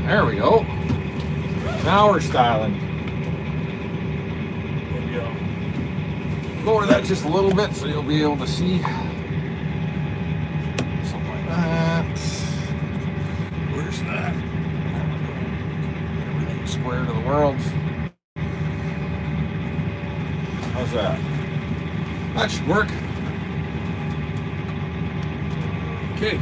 There we go. Now we're styling. There we go. Lower that just a little bit so you'll be able to see. Something like that. Where's that? Everything square to the world. How's that? That should work. Okay.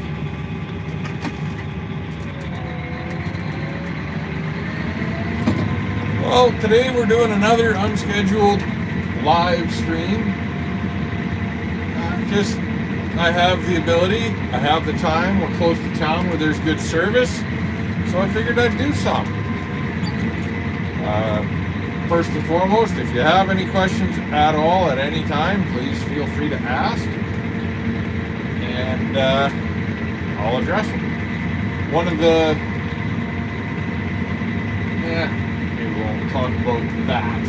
Well, today we're doing another unscheduled live stream. I have the ability, I have the time, we're close to town where there's good service, so I figured I'd do some. First and foremost, if you have any questions at all at any time, please feel free to ask, and I'll address them. One of the, maybe we'll talk about that.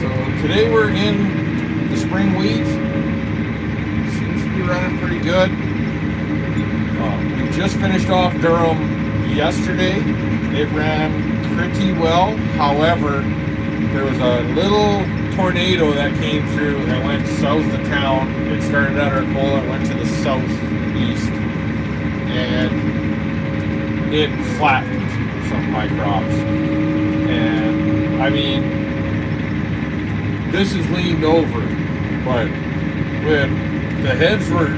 So today we're in the spring wheat. Seems to be running pretty good. We just finished off Durham yesterday. It ran pretty well. However, there was a little tornado that came through and went south of town. It started at Arcola and went to the southeast, and it flattened some of my crops. And I mean, this is leaned over, but when the heads were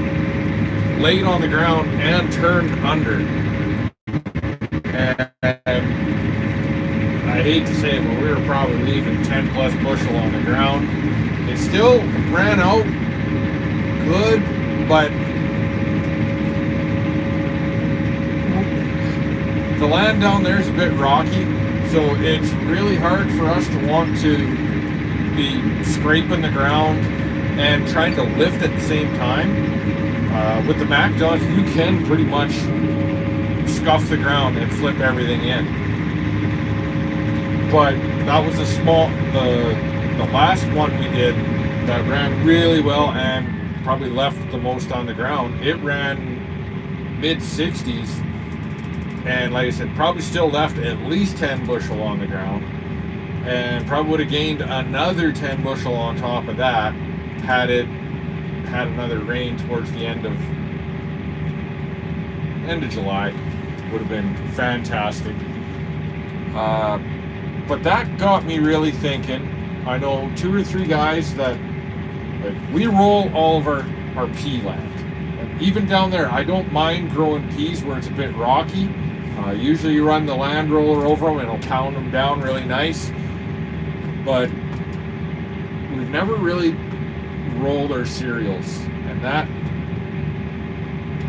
laid on the ground and turned under, and I hate to say it, but we were probably leaving 10 plus bushel on the ground. It still ran out good, but the land down there is a bit rocky, so it's really hard for us to want to be scraping the ground and trying to lift at the same time. With the Mac Johns, you can pretty much scuff the ground and flip everything in. But that was the last one we did that ran really well and probably left the most on the ground. It ran mid 60s, and like I said, probably still left at least 10 bushel on the ground, and probably would have gained another 10 bushel on top of that had it had another rain towards the end of July. Would have been fantastic. But that got me really thinking. I know 2 or 3 guys that, like, we roll all of our pea land. And even down there, I don't mind growing peas where it's a bit rocky. Usually you run the land roller over them and it'll pound them down really nice. But we've never really rolled our cereals. And that,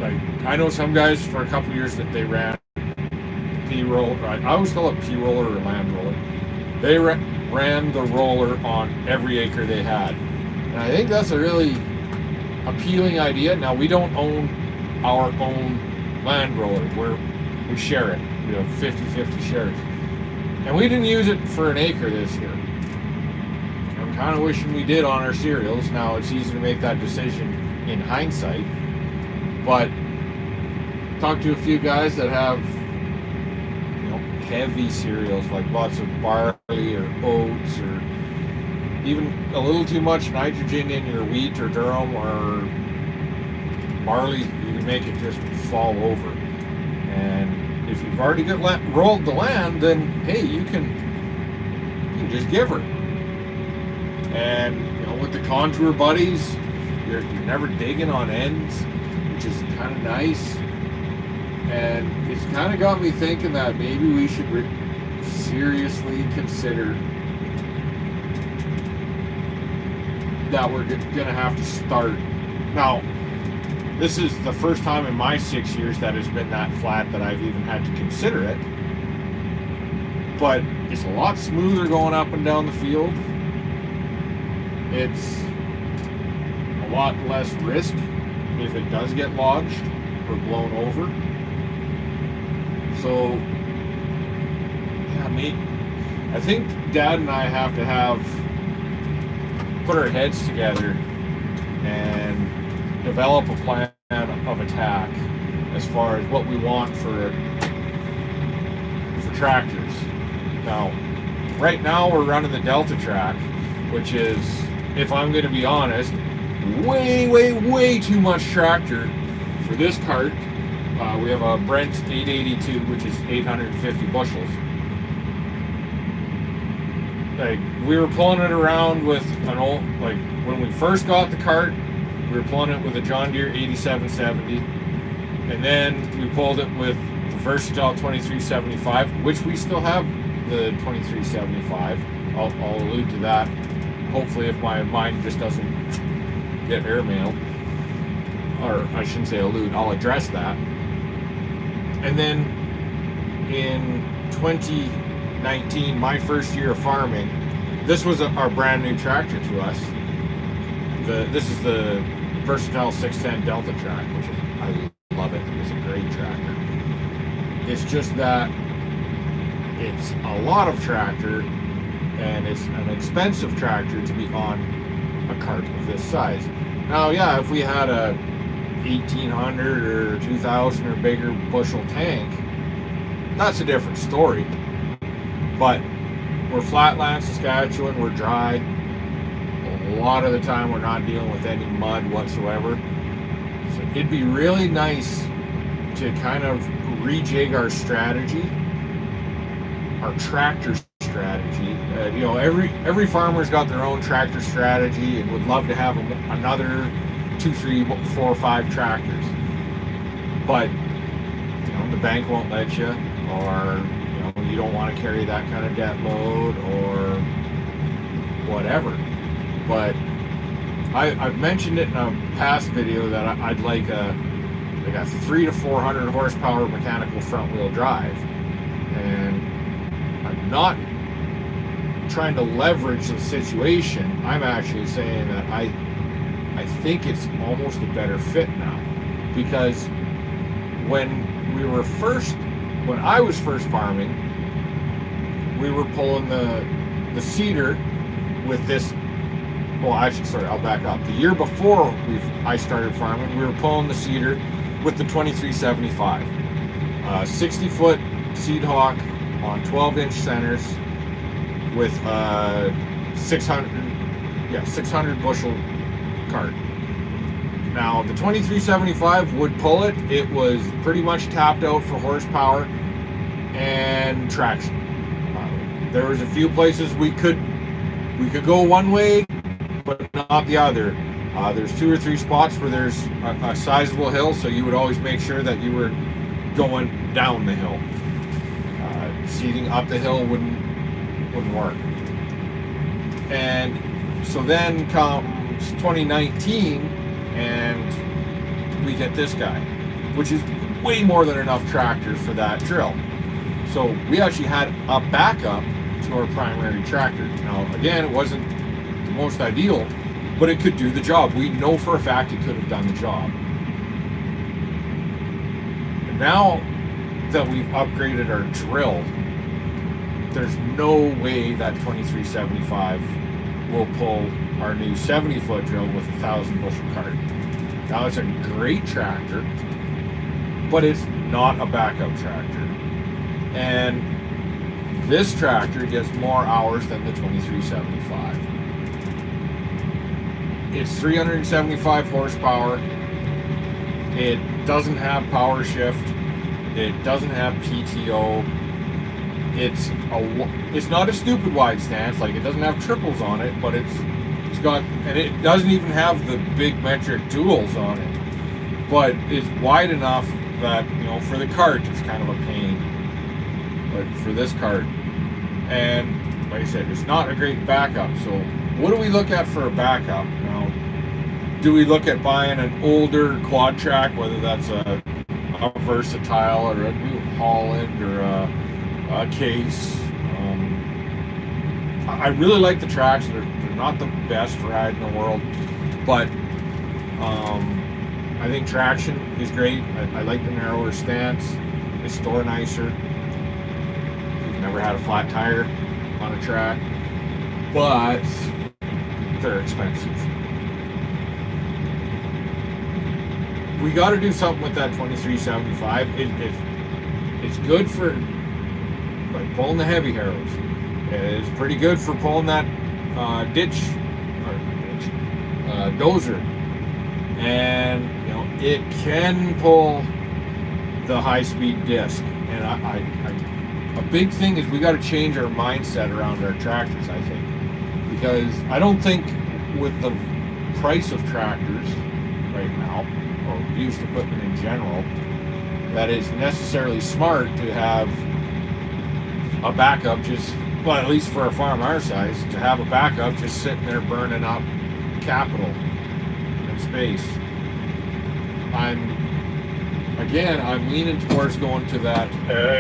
like, I know some guys for a couple of years that they ran pea roll. I always call it pea roller or land roller. They ran the roller on every acre they had. And I think that's a really appealing idea. Now, we don't own our own land roller. We share it. We have 50-50 shares. And we didn't use it for an acre this year. I'm kind of wishing we did on our cereals. Now, it's easy to make that decision in hindsight. But talked to a few guys that have heavy cereals, like lots of barley or oats, or even a little too much nitrogen in your wheat or durum or barley, you can make it just fall over. And if you've already rolled the land, then hey, you can just give her. And with the contour buddies, you're never digging on ends, which is kind of nice. And it's kind of got me thinking that maybe we should seriously consider that we're going to have to start. Now, this is the first time in my 6 years that it's been that flat that I've even had to consider it. But it's a lot smoother going up and down the field. It's a lot less risk if it does get lodged or blown over. So, yeah, I think Dad and I have to put our heads together and develop a plan of attack as far as what we want for tractors. Now, right now we're running the Delta Track, which is, if I'm going to be honest, way too much tractor for this cart. We have a Brent 882, which is 850 bushels. Like, we were pulling it around with an old, like, when we first got the cart, we were pulling it with a John Deere 8770, and then we pulled it with the Versatile 2375, which we still have the 2375. I'll allude to that, hopefully, if my mind just doesn't get airmail, or I shouldn't say allude, I'll address that. And then in 2019, my first year of farming, this was our brand new tractor to us. This is the Versatile 610 Delta Track, which is, I love it. It's a great tractor. It's just that it's a lot of tractor, and it's an expensive tractor to be on a cart of this size. Now, yeah, if we had a 1,800 or 2,000 or bigger bushel tank, that's a different story. But we're flatland Saskatchewan, we're dry. A lot of the time we're not dealing with any mud whatsoever. So it'd be really nice to kind of rejig our strategy, our tractor strategy. You know, every farmer's got their own tractor strategy and would love to have another 2, 3, 4, 5 tractors. But you know, the bank won't let you, or you don't want to carry that kind of debt load or whatever. But I've mentioned it in a past video that I'd like a 300 to 400 horsepower mechanical front wheel drive, and I'm not trying to leverage the situation. I'm actually saying that I think it's almost a better fit now, because when I was first farming, we were pulling the cedar with this. Well, actually, sorry, I'll back up. The year before I started farming, we were pulling the cedar with the 2375, 60-foot seed hawk on 12-inch centers with 600 bushel cart. Now, the 2375 would pull it. It was pretty much tapped out for horsepower and traction. There was a few places we could go one way, but not the other. There's 2 or 3 spots where there's a sizable hill, so you would always make sure that you were going down the hill. Seating up the hill wouldn't work. And so then comes 2019, and we get this guy, which is way more than enough tractor for that drill. So we actually had a backup to our primary tractor. Now, again, it wasn't the most ideal, but it could do the job. We know for a fact it could have done the job. And now that we've upgraded our drill, there's no way that 2375 will pull our new 70-foot drill with a 1,000 bushel cart. Now, it's a great tractor, but it's not a backup tractor. And this tractor gets more hours than the 2375. It's 375 horsepower. It doesn't have power shift. It doesn't have PTO. It's not a stupid wide stance. Like, it doesn't have triples on it, but it's got, and it doesn't even have the big metric duals on it. But it's wide enough that, for the cart, it's kind of a pain. But for this cart, and like I said, it's not a great backup. So what do we look at for a backup? Now, do we look at buying an older quad track, whether that's a Versatile or a New Holland or a Case? I really like the tracks. They're not the best ride in the world, but I think traction is great. I like the narrower stance. They store nicer. We've never had a flat tire on a track, but they're expensive. We got to do something with that 2375. It's good for like pulling the heavy harrows. It's pretty good for pulling that dozer, and you know it can pull the high-speed disc. And a big thing is we got to change our mindset around our tractors, I think, because I don't think with the price of tractors right now, or used equipment in general, that it's necessarily smart to have a backup just, well, at least for a farm our size, to have a backup just sitting there burning up capital and space. I'm leaning towards going to that.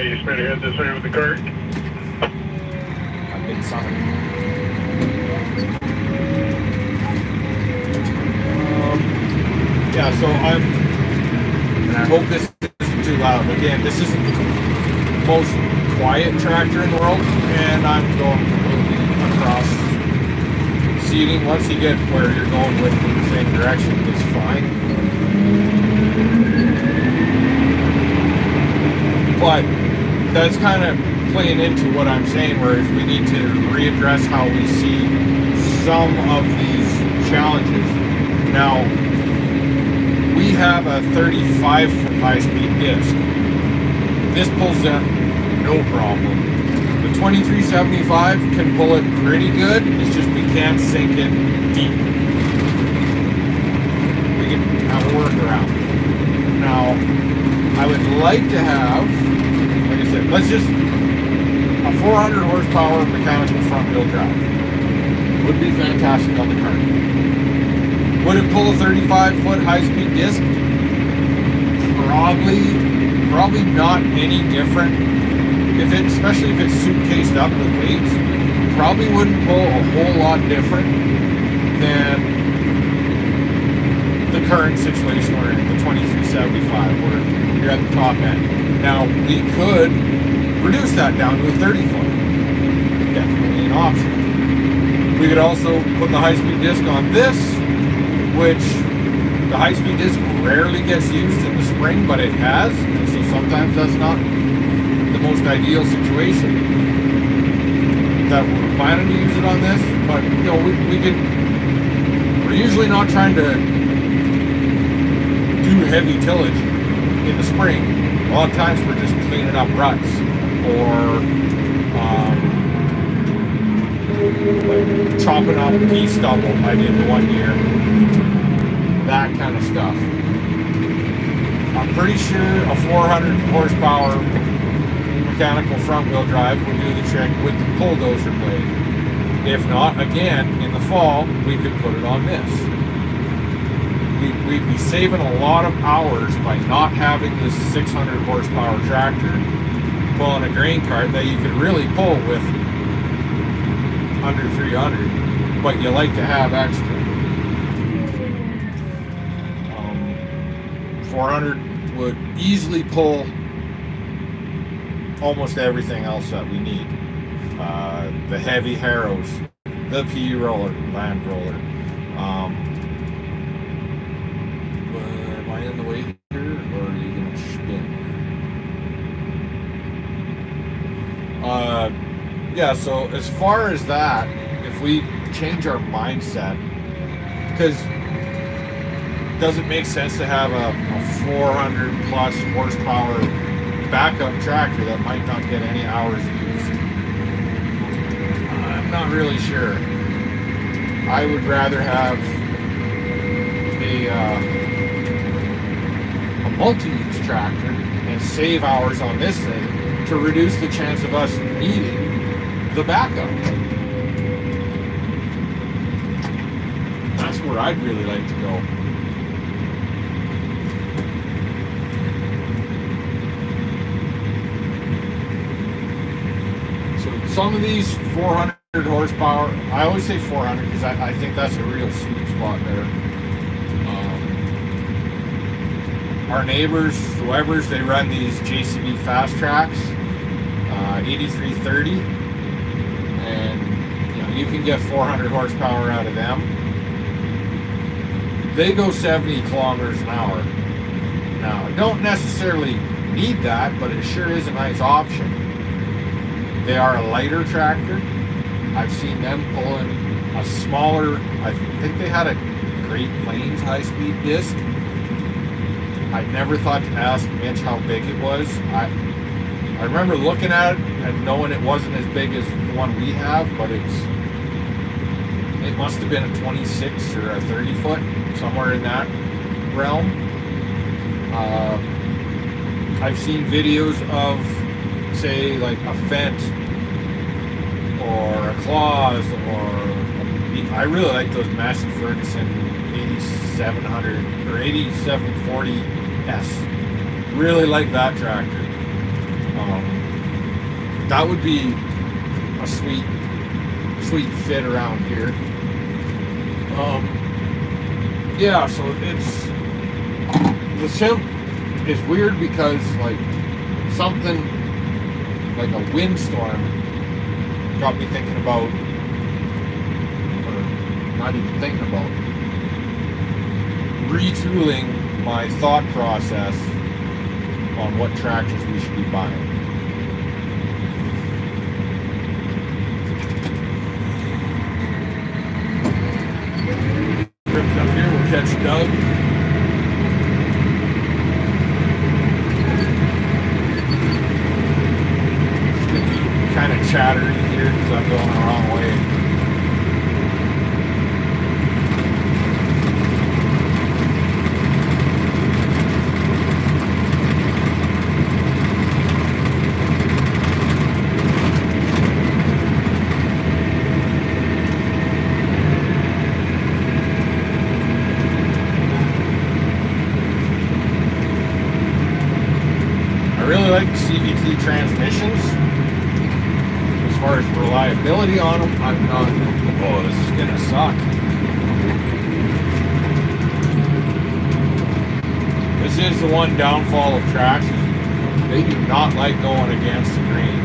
You straight ahead this way with the cart? I've been summoned. Yeah, so and I hope this isn't too loud. Again, this isn't the most quiet tractor in the world, and I'm going completely across seating. Once you get where you're going with in the same direction, it's fine. But that's kind of playing into what I'm saying, whereas we need to readdress how we see some of these challenges. Now, we have a 35-foot high-speed disc. This pulls that no problem. The 2375 can pull it pretty good. It's just we can't sink it deep. We can have a workaround. Now, I would like to have, like I said, let's just a 400 horsepower mechanical front wheel drive. Would be fantastic on the cart. Would it pull a 35-foot high-speed disc? Probably not any different. Especially if it's suitcased up with weights, probably wouldn't pull a whole lot different than the current situation we're in, the 2375, where you're at the top end. Now, we could reduce that down to a 30-foot. Definitely an option. We could also put the high-speed disc on this, which the high-speed disc rarely gets used in the spring, but it has, and so sometimes that's not the most ideal situation that we're planning to use it on this. But you know, we're usually not trying to do heavy tillage in the spring. A lot of times we're just cleaning up ruts or like chopping up pea stubble. I did the one year, that kind of stuff. I'm pretty sure a 400 horsepower mechanical front wheel drive would do the trick with the bulldozer blade. If not, again, in the fall, we could put it on this. We'd be saving a lot of hours by not having this 600 horsepower tractor pulling a grain cart that you could really pull with under 300, but you like to have extra. 400 would easily pull almost everything else that we need. The heavy harrows, the pea roller, land roller. Am I in the way here, or are you going to spin? Yeah, so as far as that, if we change our mindset, because does it make sense to have a 400 plus horsepower backup tractor that might not get any hours used? I'm not really sure. I would rather have a multi-use tractor and save hours on this thing to reduce the chance of us needing the backup. That's where I'd really like to go. Some of these 400 horsepower, I always say 400 because I think that's a real sweet spot there. Our neighbors, Weber's, they run these JCB fast tracks, 8330, and you know, you can get 400 horsepower out of them. They go 70 kilometers an hour. Now, I don't necessarily need that, but it sure is a nice option. They are a lighter tractor. I've seen them pulling a smaller, I think they had a Great Plains high-speed disc. I never thought to ask Mitch how big it was. I remember looking at it and knowing it wasn't as big as the one we have, but it must have been a 26 or a 30 foot, somewhere in that realm. I've seen videos of, say, like a Fent or a Claus, or I really like those Massey Ferguson 8700 or 8740S. Really like that tractor. That would be a sweet fit around here. Yeah, so the simp is weird because like something like a windstorm got me thinking about, or not even thinking about, retooling my thought process on what tractors we should be buying. Ripped up here, we'll catch Doug. It's gonna be kind of chattery here because I'm going the wrong way. I really like CVT transmissions. As far as reliability on them, I'm not, oh, this is gonna suck. This is the one downfall of tracks. They do not like going against the grain.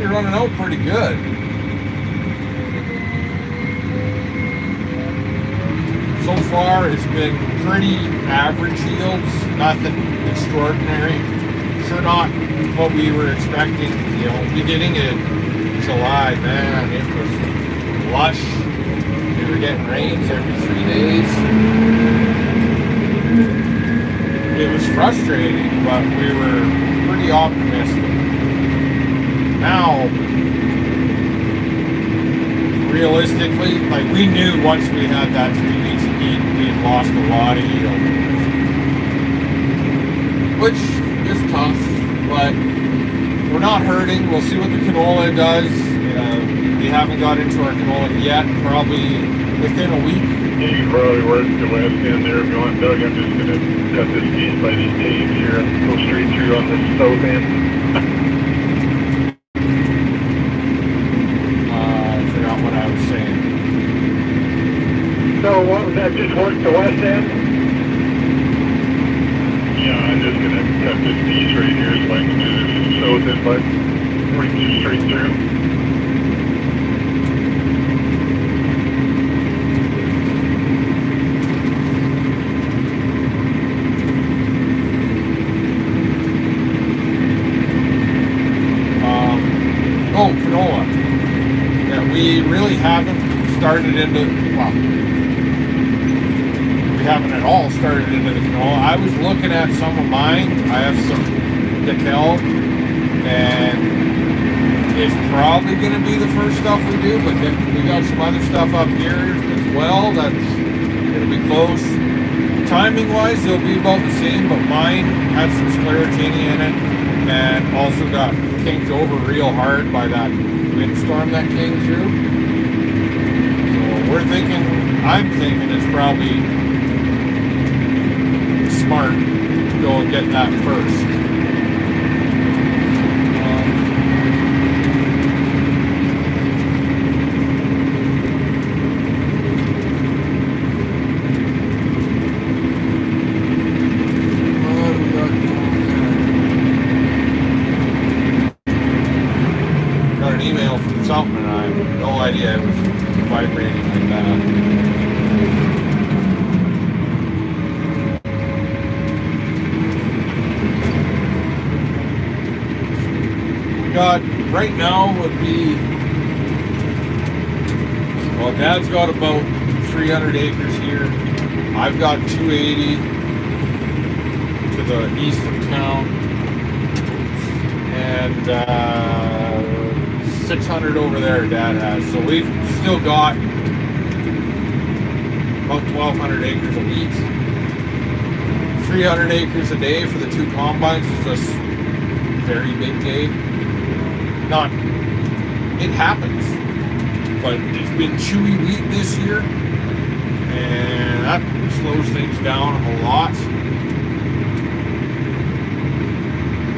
Running out pretty good. So far it's been pretty average yields, nothing extraordinary. Sure not what we were expecting, you know, beginning in July, man, it was lush. We were getting rains every 3 days. It was frustrating, but we were pretty optimistic. Now, realistically, like we knew once we had that 3 weeks of heat, we had lost a lot of yield, which is tough, but we're not hurting. We'll see what the canola does. We haven't got into our canola yet, probably within a week. You can probably work the west end there if you want, Doug. I'm just going to cut this piece by these caves here and go straight through on this south end. I forgot what I was saying. So what was that, just work the west end? Yeah, I'm just going to cut this piece right here so I can do this south end, but work just straight through. Oh, canola. Yeah, we really haven't started into, well, we haven't at all started into the canola. I was looking at some of mine. I have some decal, and it's probably going to be the first stuff we do, but then we got some other stuff up here as well that's going to be close. Timing-wise, they'll be about the same, but mine had some sclerotinia in it, and also got kinked over real hard by that windstorm that came through. So I'm thinking it's probably smart to go and get that first. Something, and I have no idea it was vibrating like that. We got, right now would be, well, Dad's got about 300 acres here. I've got 280 to the east of town, and 600 over there Dad has. So we've still got about 1,200 acres of wheat. 300 acres a day for the two combines is just very big day. Not, it happens, but it's been chewy wheat this year, and that slows things down a lot.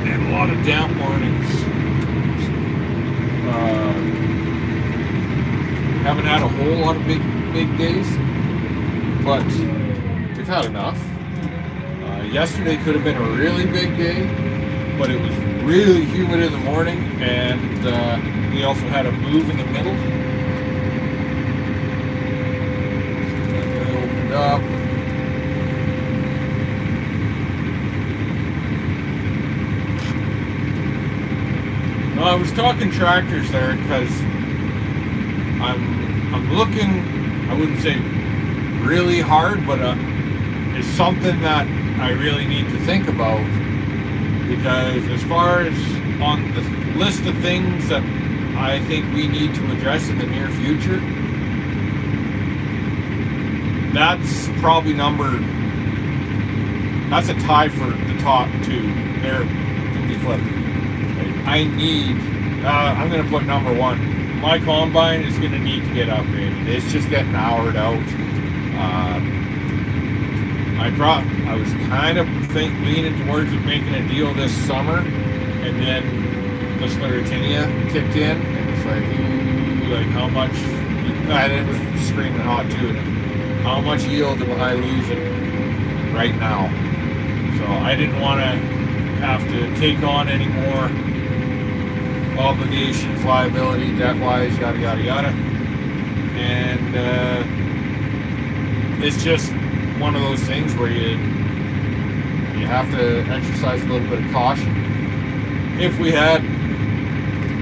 And a lot of damp mornings. Haven't had a whole lot of big days, but we've had enough. Yesterday could have been a really big day, but it was really humid in the morning, and we also had a move in the middle. I opened up. I was talking tractors there because I'm looking, I wouldn't say really hard, but it's something that I really need to think about, because as far as on the list of things that I think we need to address in the near future, that's probably that's a tie for the top two. There can be flipped. I need, I'm going to put number one. My combine is going to need to get upgraded. It's just getting houred out. I was kind of leaning towards making a deal this summer, and then the sclerotinia kicked in, and it's like, ooh, like how much, and it was screaming hot too. How much yield am I losing right now? So I didn't want to have to take on any more obligations, liability, debt-wise, yada yada yada, and it's just one of those things where you have to exercise a little bit of caution. If we had,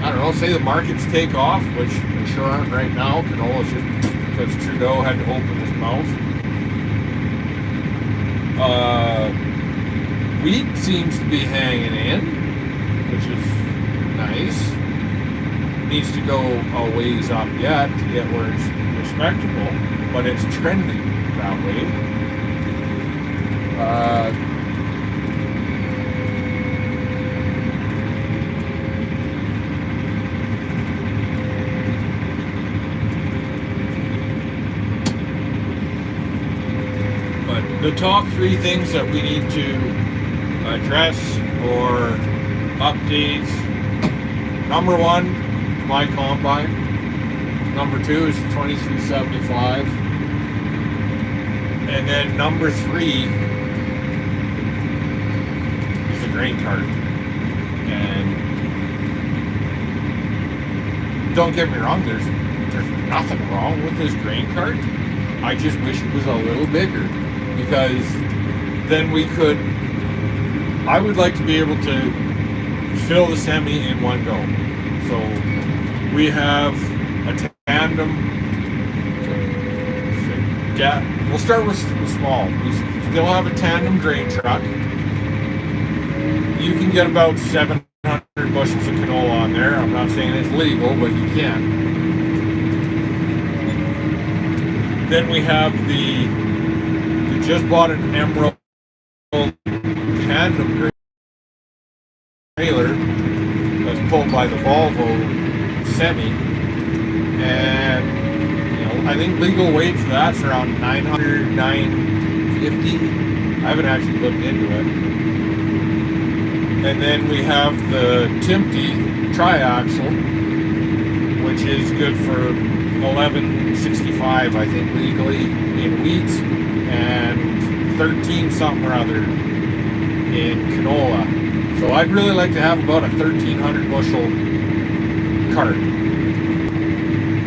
I don't know, say the markets take off, which they sure aren't right now. Canola's just because Trudeau had to open his mouth. Wheat seems to be hanging in, which is nice. Needs to go a ways up yet to get where it's respectable, but it's trending that way. But the top three things that we need to address or updates: number one, my combine. Number two is the 2375. And then number 3 is the grain cart. And don't get me wrong, there's nothing wrong with this grain cart. I just wish it was a little bigger, because then I would like to be able to fill the semi in one go. So we have a tandem. We'll start with small. We still have a tandem grain truck. You can get about 700 bushels of canola on there. I'm not saying it's legal, but you can. Then we have we just bought an Emerald tandem grain trailer that's pulled by the Volvo semi, and I think legal weight for that's around 900, 950. I haven't actually looked into it. And then we have the Timpty triaxle, which is good for 1165, I think, legally in wheat, and 13 something or other in canola. So I'd really like to have about a 1,300 bushel cart.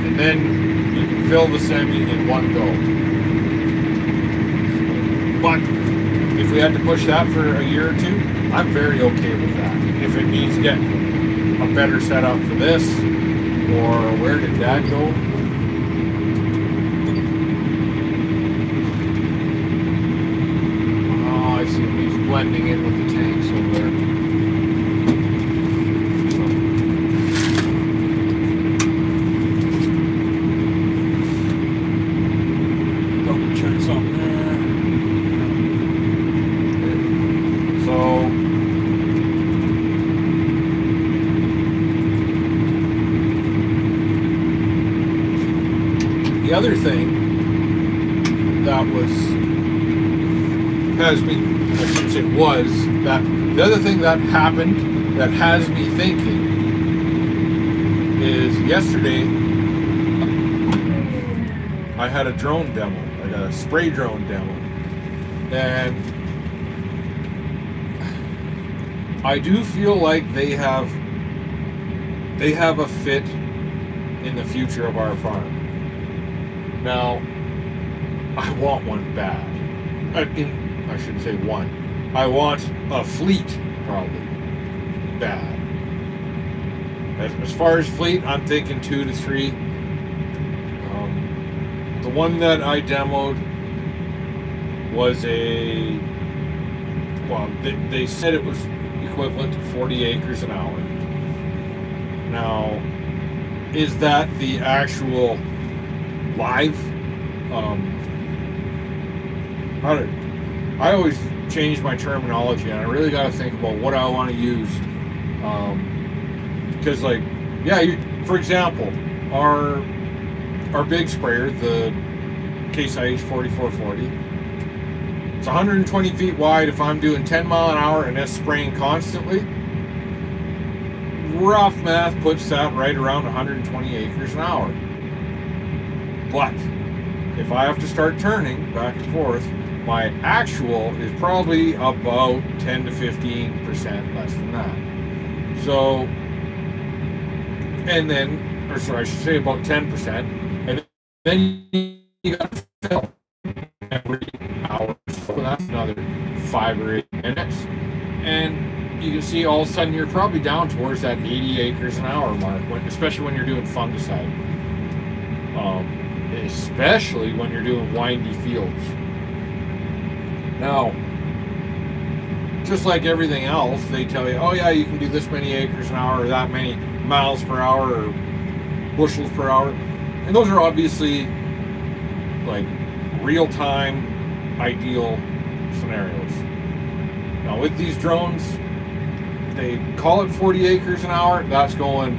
And then fill the semi in one go. But if we had to push that for a year or two, I'm very okay with that. If it needs getting a better setup for this, or where did that go? Oh, I see. He's blending in with the tanks over there. The other thing that the other thing that happened that has me thinking is yesterday I had a drone demo. I got a spray drone demo. And I do feel like they have a fit in the future of our farm. Now, I want one bad. I shouldn't say one. I want a fleet, probably, bad. As far as fleet, I'm thinking 2 to 3. The one that I demoed was they said it was equivalent to 40 acres an hour. Now, is that the actual live? I always change my terminology, and I really got to think about what I want to use. Because, for example, our big sprayer, the Case IH 4440, it's 120 feet wide. If I'm doing 10 mile an hour and that's spraying constantly, rough math puts that right around 120 acres an hour. But if I have to start turning back and forth, my actual is probably about 10 to 15% less than that. So, and then, I should say about 10%, and then you got to fill every hour, so that's another 5 or 8 minutes, and you can see all of a sudden you're probably down towards that 80 acres an hour mark, especially when you're doing fungicide. Especially when you're doing windy fields. Now, just like everything else, they tell you, oh yeah, you can do this many acres an hour, or that many miles per hour, or bushels per hour. And those are obviously like real-time, ideal scenarios. Now with these drones, they call it 40 acres an hour, that's going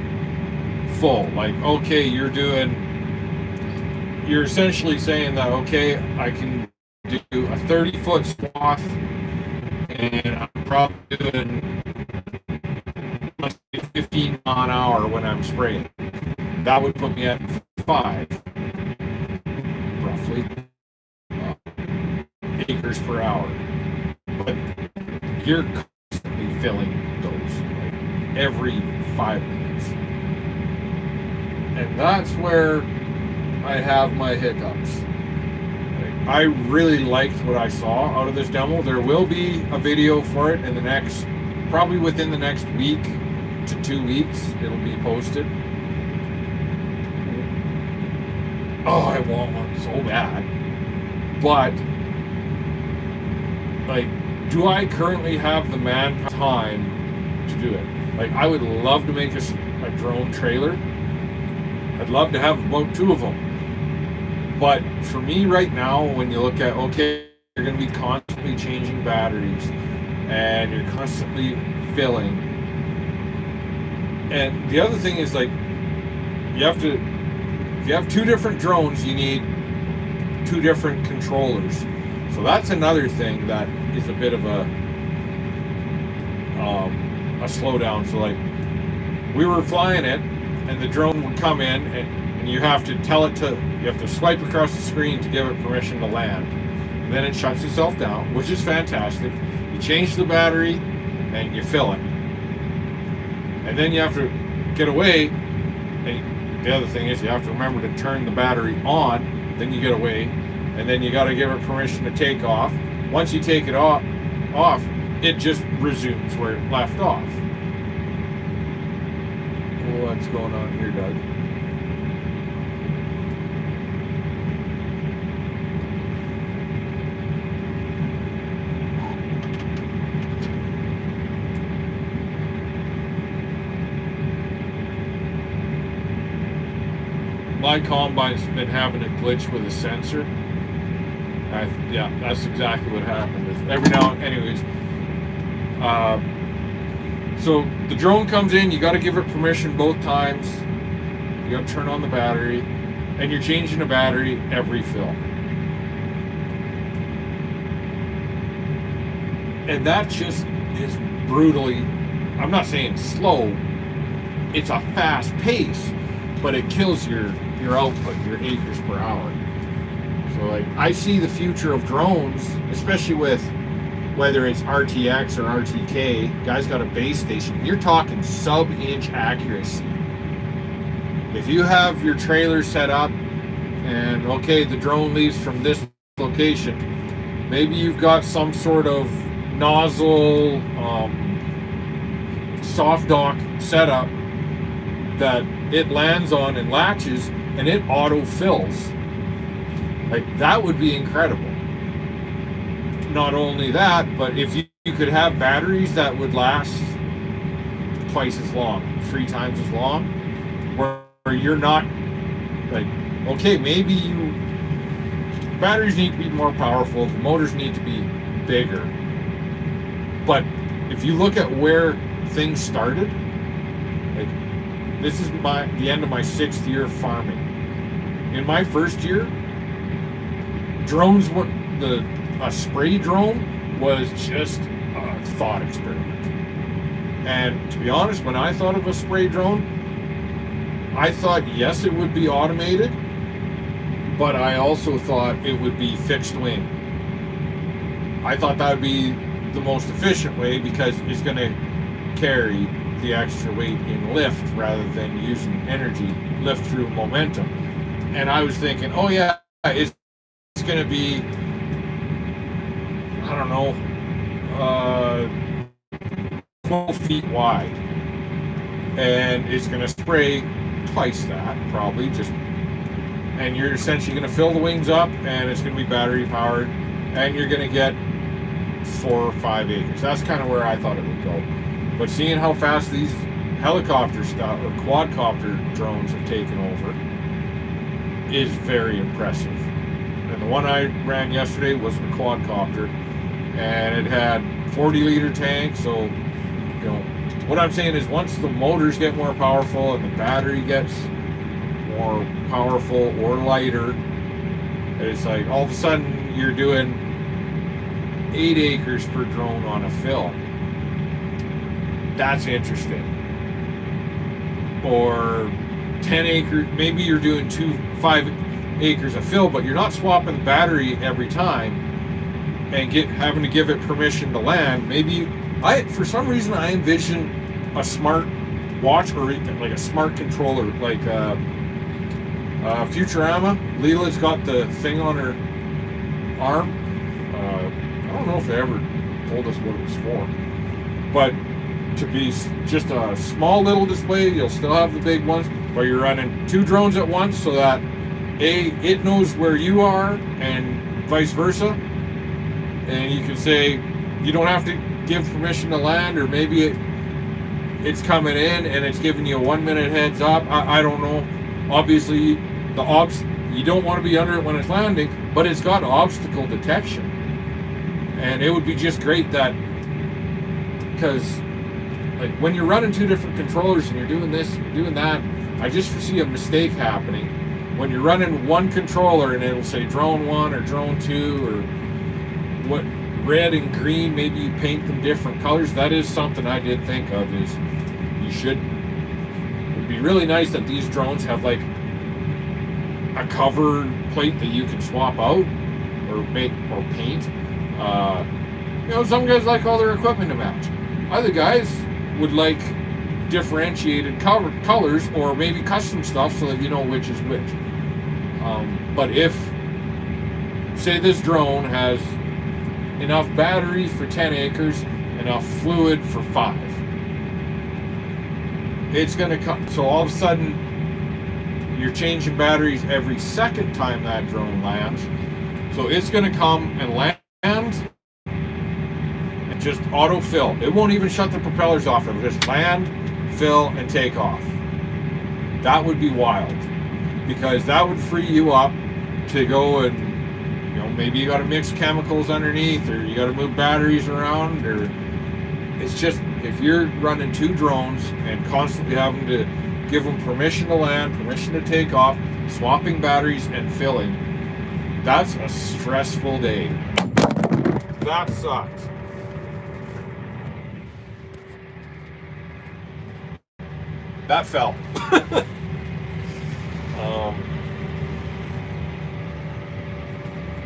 full. Like, okay, you're essentially saying that, okay, I can do a 30-foot swath, and I'm probably doing 15 mile an hour when I'm spraying. That would put me at 5, roughly. acres per hour. But you're constantly filling those like every 5 minutes. And that's where I have my hiccups. I really liked what I saw out of this demo. There will be a video for it in the next, probably within the next week to 2 weeks, it'll be posted. Oh, I want one so bad. But, like, do I currently have the time to do it? Like, I would love to make a drone trailer. I'd love to have about 2 of them. But for me right now, when you look at, okay, you're going to be constantly changing batteries and you're constantly filling. And the other thing is, like, if you have 2 different drones, you need 2 different controllers. So that's another thing that is a bit of a slowdown. So, like, we were flying it and the drone would come in and you have to you have to swipe across the screen to give it permission to land. And then it shuts itself down, which is fantastic. You change the battery and you fill it. And then you have to get away. And the other thing is you have to remember to turn the battery on. Then you get away. And then you got to give it permission to take off. Once you take it off, it just resumes where it left off. What's going on here, Doug? My combine's been having a glitch with a sensor. Yeah, that's exactly what happened. Every now, anyways. So the drone comes in. You got to give it permission both times. You got to turn on the battery, and you're changing the battery every fill. And that just is brutally. I'm not saying slow. It's a fast pace, but it kills your output, your acres per hour. So, like, I see the future of drones, especially with whether it's RTX or RTK. Guys got a base station. You're talking sub-inch accuracy. If you have your trailer set up and, okay, the drone leaves from this location, maybe you've got some sort of nozzle soft dock setup that it lands on and latches and it auto fills. Like, that would be incredible. Not only that, but if you could have batteries that would last twice as long, 3 times as long, where you're not like, okay, maybe batteries need to be more powerful, the motors need to be bigger. But if you look at where things started, like, this is the end of my 6th year of farming. In my first year, drones were a spray drone was just a thought experiment. And to be honest, when I thought of a spray drone, I thought, yes, it would be automated, but I also thought it would be fixed wing. I thought that would be the most efficient way because it's going to carry the extra weight in lift rather than using energy lift through momentum. And I was thinking, oh yeah, it's going to be, I don't know, 12 feet wide, and it's going to spray twice that, probably, and you're essentially going to fill the wings up, and it's going to be battery powered, and you're going to get 4 or 5 acres. That's kind of where I thought it would go. But seeing how fast these helicopter stuff or quadcopter drones have taken over is very impressive. And the one I ran yesterday was a quadcopter, and it had 40-liter tank. So, you know, what I'm saying is, once the motors get more powerful and the battery gets more powerful or lighter, it's like all of a sudden you're doing 8 acres per drone on a fill. That's interesting. Or 10 acres, maybe you're doing 5 acres of fill, but you're not swapping the battery every time. and having to give it permission to land. Maybe for some reason I envision a smart watch or like a smart controller, like Futurama. Leela's got the thing on her arm. I don't know if they ever told us what it was for, but to be just a small little display, you'll still have the big ones, but you're running 2 drones at once so that it knows where you are and vice versa. And you can say you don't have to give permission to land, or maybe it's coming in and it's giving you a 1 minute heads up. I don't know. Obviously, you don't want to be under it when it's landing, but it's got obstacle detection. And it would be just great that, because like when you're running 2 different controllers and you're doing this, you're doing that, I just foresee a mistake happening. When you're running one controller and it'll say drone 1 or drone 2 or what, red and green, maybe you paint them different colors. That is something I did think of, is it would be really nice that these drones have like a cover plate that you can swap out or paint. Some guys like all their equipment to match. Other guys would like differentiated colors or maybe custom stuff so that you know which is which. But if, say, this drone has enough battery for 10 acres, enough fluid for 5, it's going to come. So all of a sudden, you're changing batteries every second time that drone lands. So it's going to come and land and just auto-fill. It won't even shut the propellers off. It'll just land, fill, and take off. That would be wild, because that would free you up to go and, maybe you got to mix chemicals underneath, or you got to move batteries around, or it's just, if you're running 2 drones and constantly having to give them permission to land, permission to take off, swapping batteries and filling, that's a stressful day. That sucked. That fell.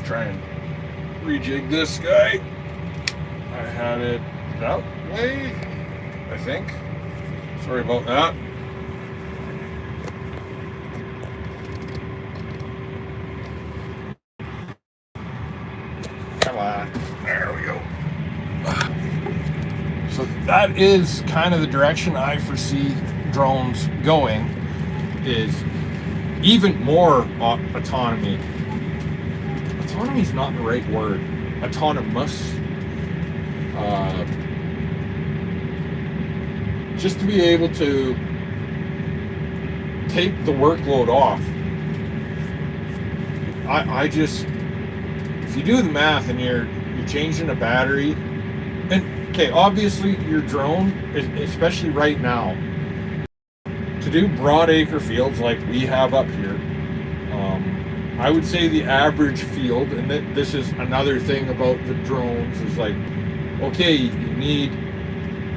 Try and rejig this guy. I had it that way, I think. Sorry about that. Come on. There we go. So that is kind of the direction I foresee drones going, is even more autonomy. Autonomy is not the right word. Autonomous. Just to be able to take the workload off. If you do the math and you're changing a battery, and okay, obviously your drone, especially right now, to do broad acre fields like we have up here, I would say the average field, and this is another thing about the drones, is like, okay, I'm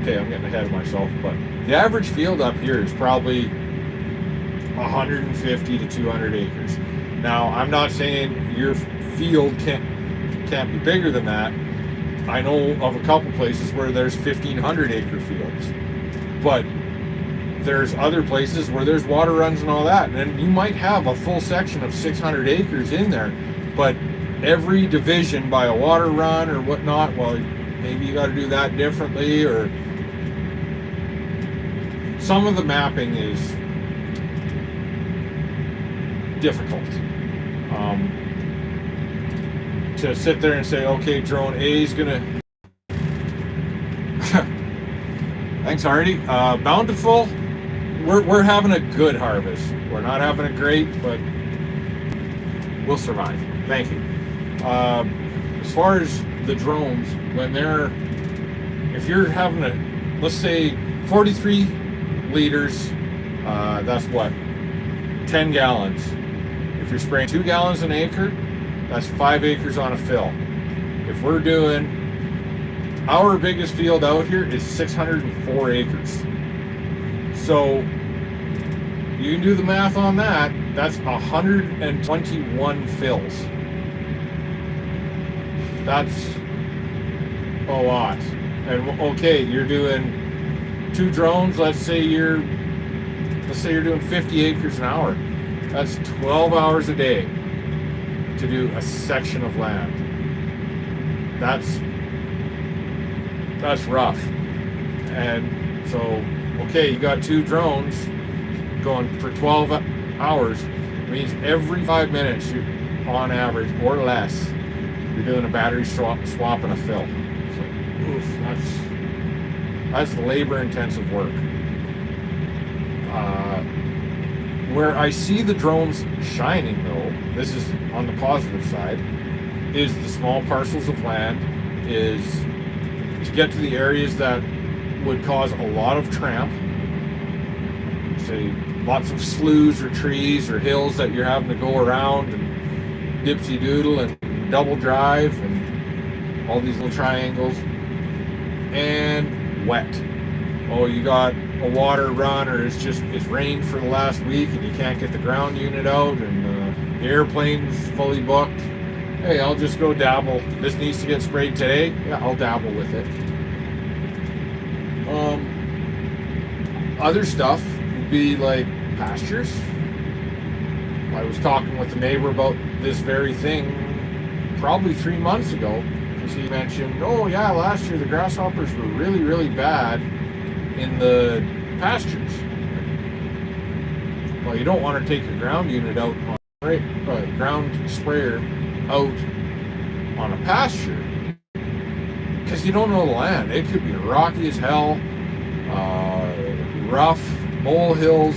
getting ahead of myself, but the average field up here is probably 150 to 200 acres. Now, I'm not saying your field can't be bigger than that. I know of a couple places where there's 1,500 acre fields, but there's other places where there's water runs and all that, and then you might have a full section of 600 acres in there, but every division by a water run or whatnot, well, maybe you got to do that differently, or some of the mapping is difficult. To sit there and say, okay, drone A is gonna thanks, Hardy. Bountiful, we're having a good harvest. We're not having a great, but we'll survive. Thank you. As far as the drones, if you're having let's say 43 liters, that's what, 10 gallons. If you're spraying 2 gallons an acre, that's 5 acres on a fill. If we're doing, our biggest field out here is 604 acres. So you can do the math on that. That's 121 fills. That's a lot. And okay, you're doing 2 drones. Let's say you're doing 50 acres an hour. That's 12 hours a day to do a section of land. That's rough. And so, okay, you got 2 drones going for 12 hours. It means every 5 minutes, you, on average or less, you're doing a battery swap and a fill. So, oof, that's labor-intensive work. Where I see the drones shining, though, this is on the positive side, is the small parcels of land, is to get to the areas that would cause a lot of tramp, say lots of sloughs or trees or hills that you're having to go around and dipsy doodle and double drive and all these little triangles, and wet. Oh, you got a water run, or it's rained for the last week and you can't get the ground unit out, and the airplane's fully booked. Hey, I'll just go dabble. This needs to get sprayed today. Yeah, I'll dabble with it. Other stuff would be like pastures. I was talking with a neighbor about this very thing probably 3 months ago, because he mentioned, oh yeah, last year the grasshoppers were really, really bad in the pastures. Well, you don't want to take your ground unit out on ground sprayer out on a pasture, because you don't know the land. It could be rocky as hell, rough, molehills,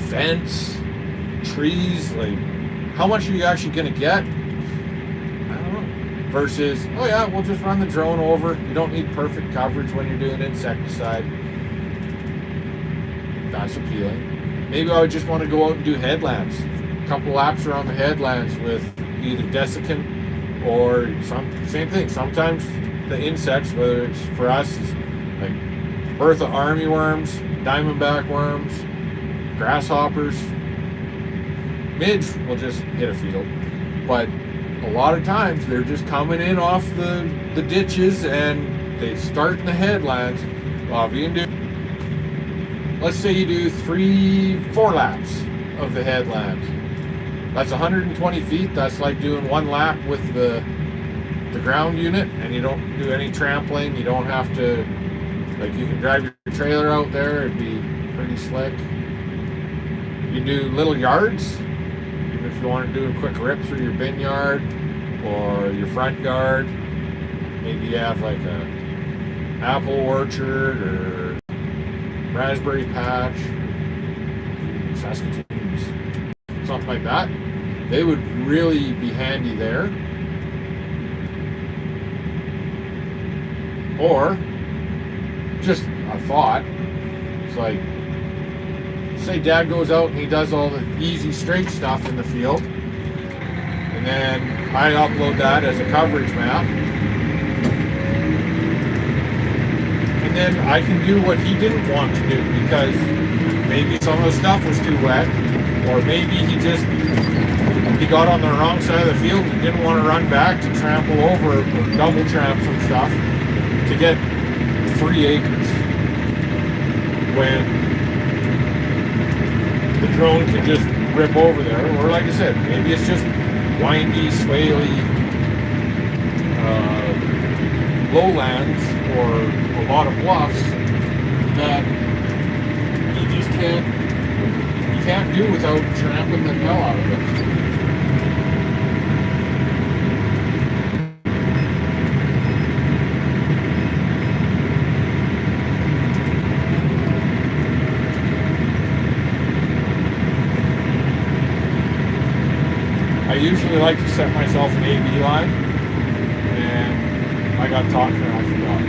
fence, trees. Like, how much are you actually going to get? I don't know. Versus, oh yeah, we'll just run the drone over. You don't need perfect coverage when you're doing insecticide. That's appealing. Maybe I would just want to go out and do headlands. A couple laps around the headlands with either desiccant or same thing. Sometimes the insects, whether it's for us, is like Bertha armyworms, diamondback worms, grasshoppers. Midge will just hit a field, but a lot of times they're just coming in off the ditches and they start in the headlands. Well, if you can do, let's say you do 3-4 laps of the headlands. That's 120 feet. That's like doing 1 lap with the ground unit, and you don't do any trampling. You don't have to, like, you can drive your trailer out there. It'd be pretty slick. You do little yards, even if you want to do a quick rip through your bin yard or your front yard. Maybe you have like a apple orchard or raspberry patch, Saskatchewan, something like that. They would really be handy there. Or just a thought, it's like, say Dad goes out and he does all the easy straight stuff in the field, and then I upload that as a coverage map, and then I can do what he didn't want to do, because maybe some of the stuff was too wet, or maybe he got on the wrong side of the field and didn't want to run back to trample over or double tramp some stuff to get 3 acres, when the drone can just rip over there. Or like I said, maybe it's just windy, swaley lowlands or a lot of bluffs that you just can't do without trampling the hell out of it. I usually like to set myself an AB line, and I got talking and I forgot.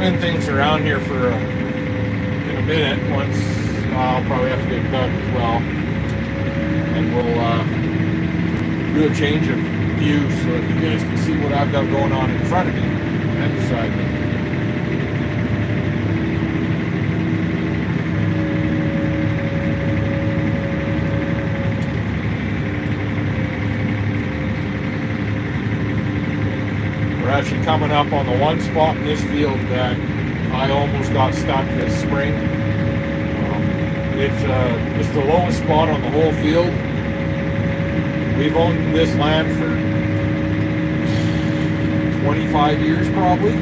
Spin things around here for minute once I'll probably have to get done as well. And we'll do a change of view so that you guys can see what I've got going on in front of me and beside me. We're actually coming up on the one spot in this field that I almost got stuck this spring. It's the lowest spot on the whole field. We've owned this land for 25 years probably.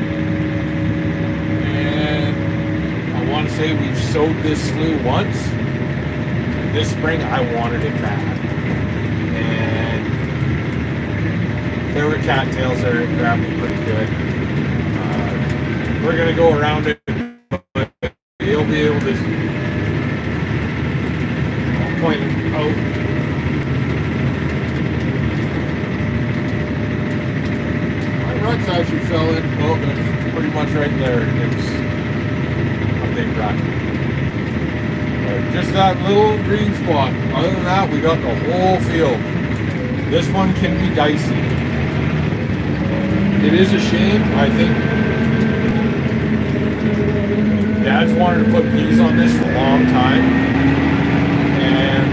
And I want to say we've sowed this slough once. This spring I wanted it bad. And there were cattails there that grabbed me pretty good. We're going to go around it, but you'll be able to point it out. My ruts actually fell in. Oh, it's pretty much right there. It's a big rut. Just that little green spot. Other than that, we got the whole field. This one can be dicey. It is a shame. I think Dad's wanted to put peas on this for a long time, and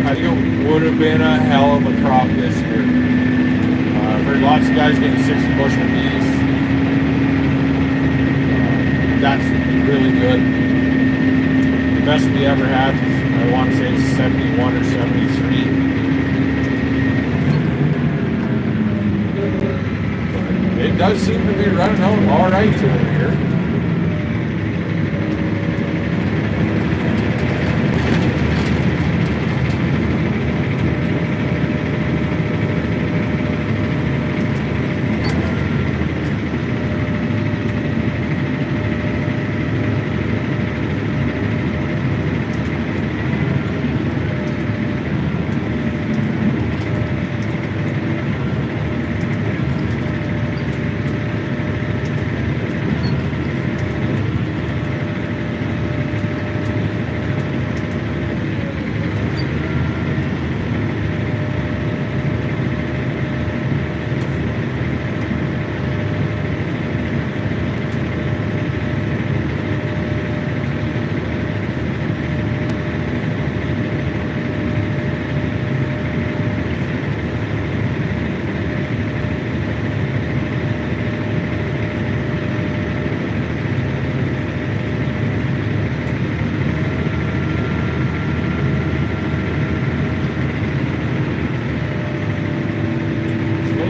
I think it would have been a hell of a crop this year. I've heard lots of guys getting 60 bushel peas. That's really good. The best we ever had was, I want to say, 71 or 73. It does seem to be running out all right over here.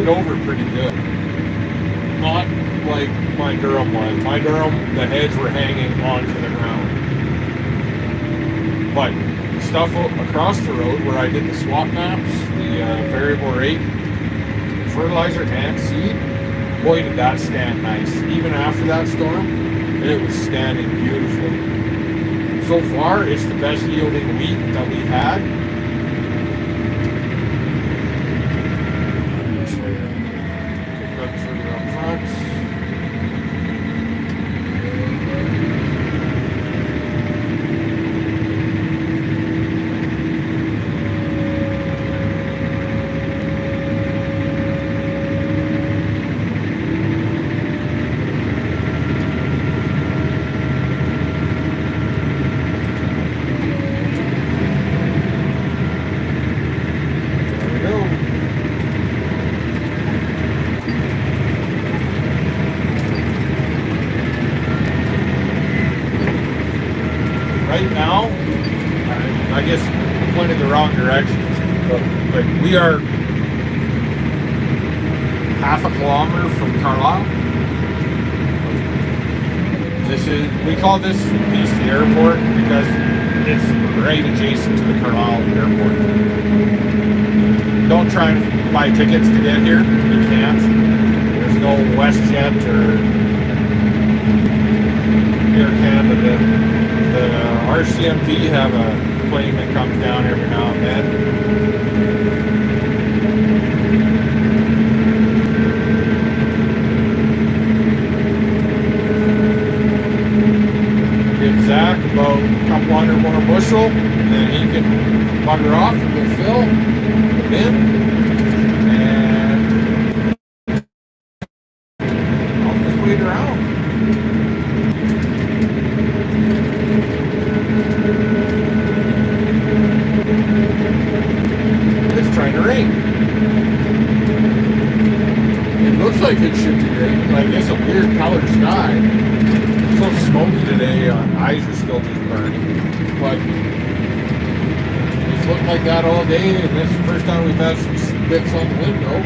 Over pretty good. Not like my durum was. My durum, the heads were hanging onto the ground. But stuff across the road where I did the swap maps, the variable rate, fertilizer and seed, boy did that stand nice. Even after that storm, it was standing beautifully. So far, it's the best yielding wheat that we've had. Right now, I guess I pointed the wrong direction, but like we are half a kilometer from Carlisle. We call this piece the airport because it's right adjacent to the Carlisle airport. Don't try and buy tickets to get here. You can't. There's no WestJet or Air Canada. The RCMP have a plane that comes down every now and then. bushel, and then he can bugger off and go fill the bin, and I'll just wait around. It's trying to rain. It looks like it should be raining. Like it's a weird colored sky. It's so smoky today. Eyes are still just burning. But it's looking like that all day, and this is the first time we've had some spits on the window.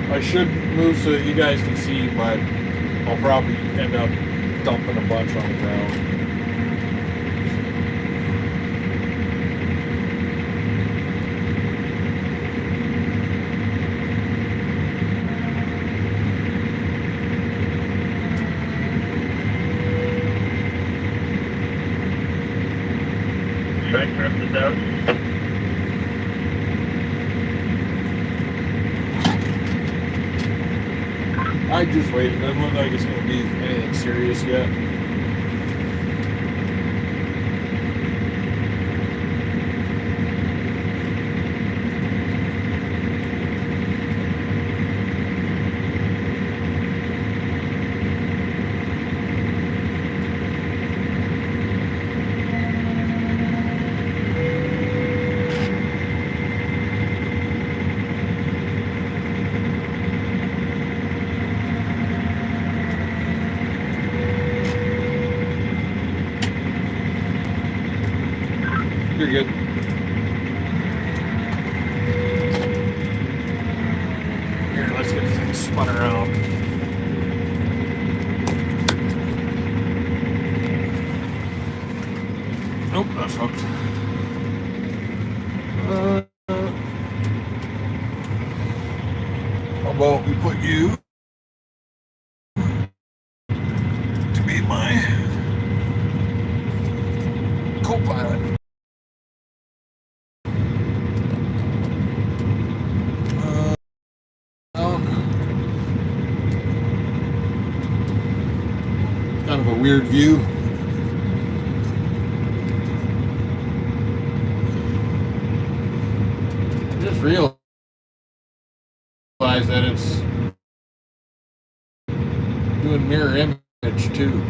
I should move so that you guys can see, but I'll probably end up dumping a bunch on the ground. Should I press it down? I just waited. It doesn't look like it's going to be anything serious yet. You're good. Here, let's get things spun around. Nope, that's hooked. How about we put you to be my co-pilot? Kind of a weird view. I just realized that it's doing mirror image too.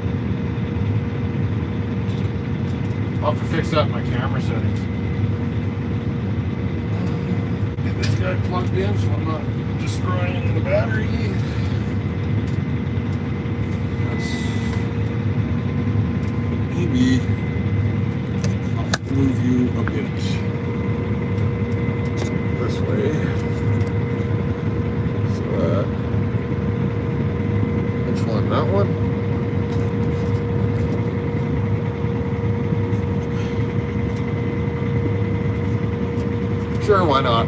I'll have to fix that in my camera settings. Get this guy plugged in so I'm not destroying the battery. Maybe I'll move you a bit this way. So which one? That one? Sure, why not?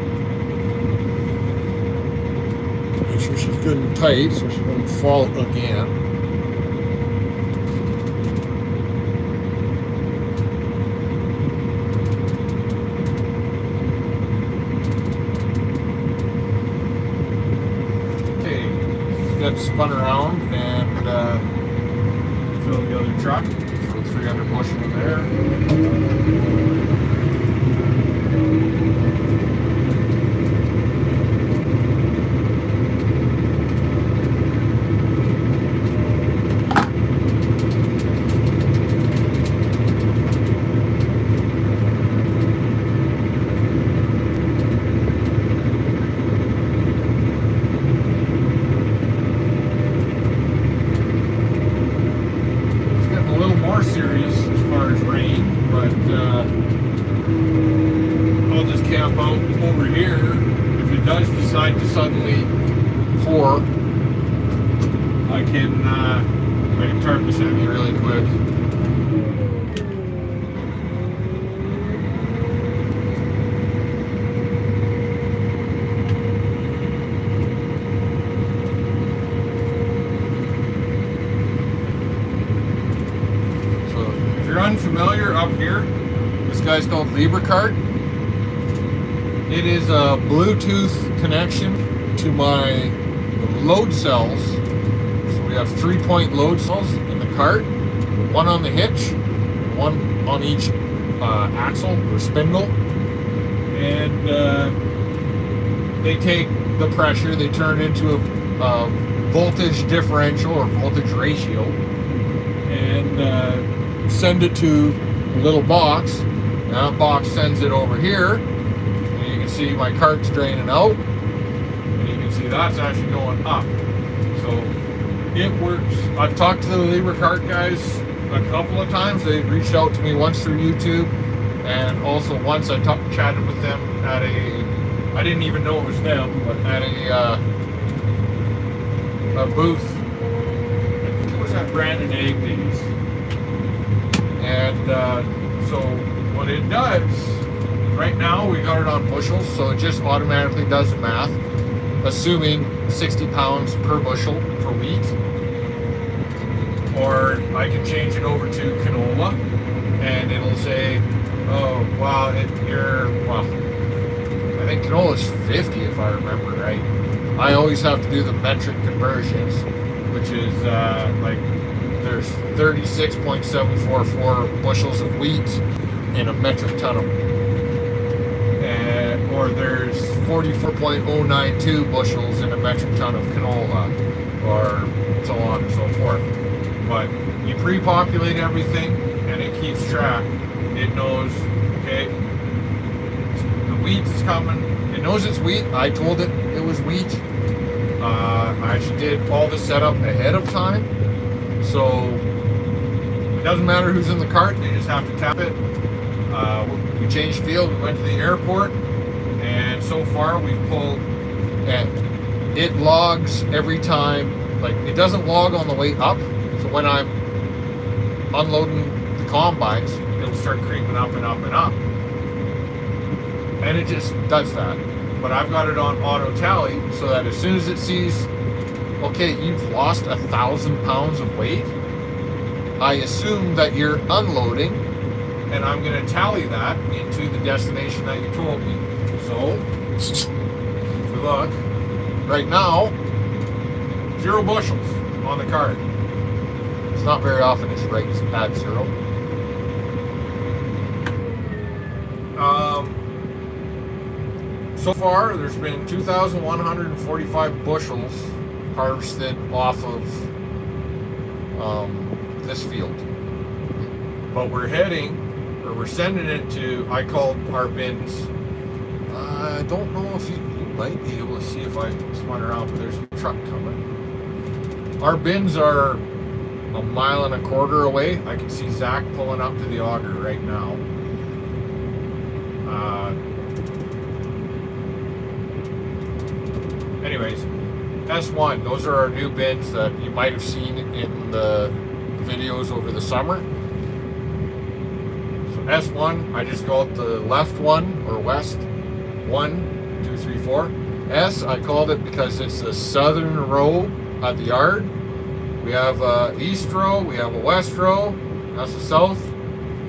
Make sure she's good and tight so she won't fall again. Spun around and fill the other truck. So 300 bushel in there. map out over here, if it does decide to suddenly pour, I can tarp this at me really quick. Unfamiliar, up here, this guy's called Libra cart. It is a Bluetooth connection to my load cells. So we have 3-point load cells in the cart, one on the hitch, one on each axle or spindle, and they take the pressure, they turn it into a voltage differential or voltage ratio, and send it to a little box. Now that box sends it over here, and you can see my cart's draining out, and you can see that's actually going up. So it works. I've talked to the Libra cart guys a couple of times. They reached out to me once through YouTube, and also once I chatted with them at I didn't even know it was them, but at a booth. I think it was at Brandon Egg Days. And so what it does, right now we got it on bushels, so it just automatically does the math, assuming 60 pounds per bushel for wheat. Or I can change it over to canola, and it'll say, oh, wow, I think canola's 50 if I remember right. I always have to do the metric conversions, which is there's 36.744 bushels of wheat in a metric ton of, or there's 44.092 bushels in a metric ton of canola, or so on and so forth. But you pre-populate everything, and it keeps track. It knows, okay, the wheat is coming. It knows it's wheat. I told it it was wheat. I actually did all the setup ahead of time. So it doesn't matter who's in the cart, they just have to tap it. We changed field, we went to the airport, and so far we've pulled, and it logs every time, like it doesn't log on the way up, so when I'm unloading the combines, it'll start creeping up and up and up. And it just does that. But I've got it on auto tally, so that as soon as it sees, okay, you've lost 1,000 pounds of weight, I assume that you're unloading, and I'm going to tally that into the destination that you told me. So, if we look, right now, 0 bushels on the cart. It's not very often it's right at 0. So far, there's been 2,145 bushels harvested off of this field, but we're sending it to, I called our bins. I don't know if you might be able to see if I spun around, but there's a truck coming. Our bins are 1.25 miles away. I can see Zach pulling up to the auger right now. Anyways, S1, those are our new bins that you might have seen in the videos over the summer. So S1, I just call it the left one, or west 1, 2, 3, 4. S, I called it because it's the southern row at the yard. We have a east row, we have a west row, that's the south.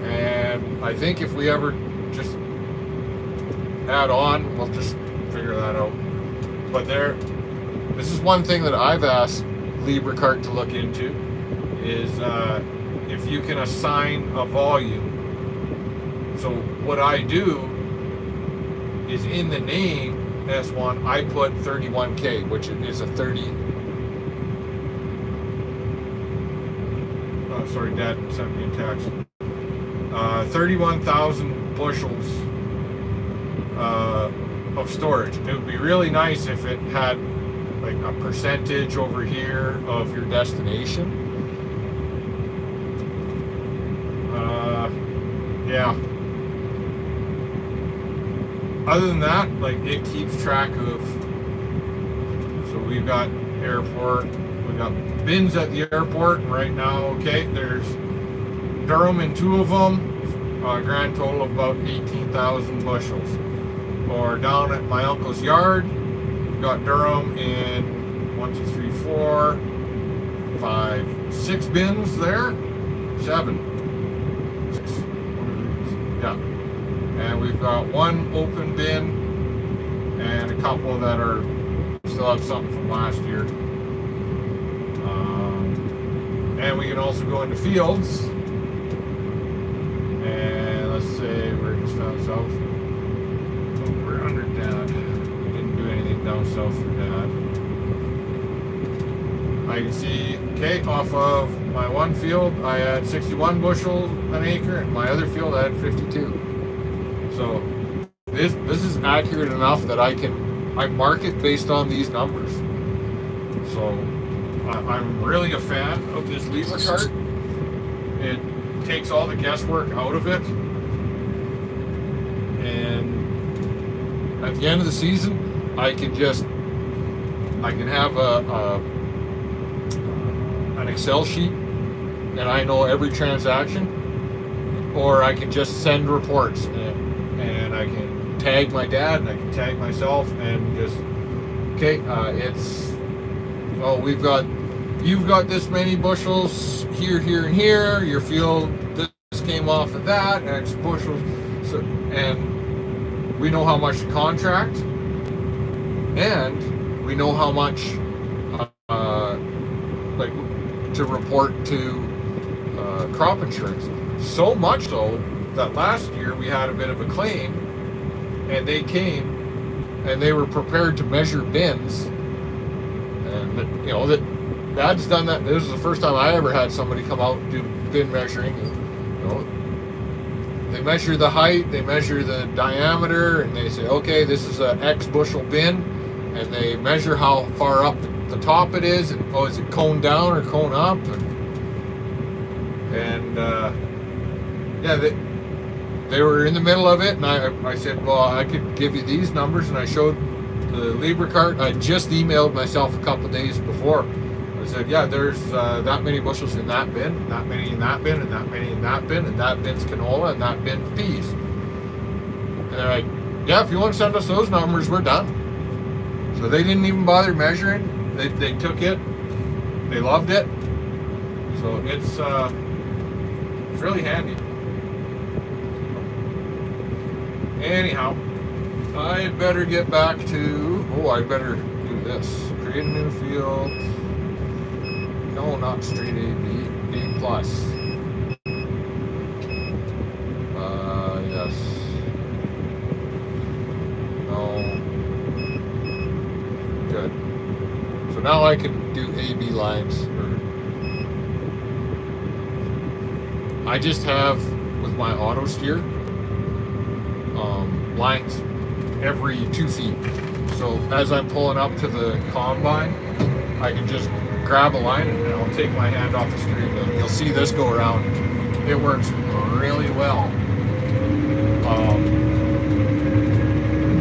And I think if we ever just add on, we'll just figure that out. But this is one thing that I've asked Libra cart to look into, is if you can assign a volume. So what I do is in the name S1, I put 31K, which is a 30. Oh, sorry, Dad sent me a text. 31,000 bushels of storage. It would be really nice if it had like a percentage over here of your destination. Yeah. other than that, like, it keeps track of. So we've got airport, we've got bins at the airport, and right now, okay, there's Durham in 2 of them, a grand total of about 18,000 bushels. Or down at my uncle's yard, we've got Durham in 1, 2, 3, 4, 5, 6 bins there, 7, 6, yeah. And we've got 1 open bin and a couple that are still have something from last year. And we can also go into fields. And let's say we're just down south. Oh, we're under Dad. We didn't do anything down south for Dad. I can see, okay, off of my one field, I had 61 bushels an acre, and my other field I had 52. So this is accurate enough that I mark it based on these numbers. So I'm really a fan of this Libra cart. It takes all the guesswork out of it, and at the end of the season, I can have an Excel sheet, and I know every transaction, or I can just send reports, and I can tag my dad, and I can tag myself, and just, okay, you've got this many bushels here, here, and here. Your field, this came off of that, X bushels. So, and we know how much to contract, and we know how much, to report to crop insurance. So much so that last year we had a bit of a claim, and they came and they were prepared to measure bins, and that Dad's done that. This is the first time I ever had somebody come out and do bin measuring. They measure the height, they measure the diameter, and they say, okay, this is a X bushel bin, and they measure how far up the top it is, and is it cone down or cone up, they were in the middle of it, and I said, well, I could give you these numbers, and I showed the Libra cart. I just emailed myself a couple of days before. I said, yeah, there's that many bushels in that bin, that many in that bin, and that many in that bin, and that bin's canola, and that bin's peas. And they're like, yeah, if you want to send us those numbers, we're done. So they didn't even bother measuring. They took it. They loved it. So it's really handy. Anyhow, I better get back to. I better do this. Create a new field. No, not straight A, B, A plus. Yes. No. Good. So now I can do A-B lines. I just have, with my auto steer, lines every 2 feet. So as I'm pulling up to the combine, I can just grab a line and I'll take my hand off the steering wheel. You'll see this go around. It works really well.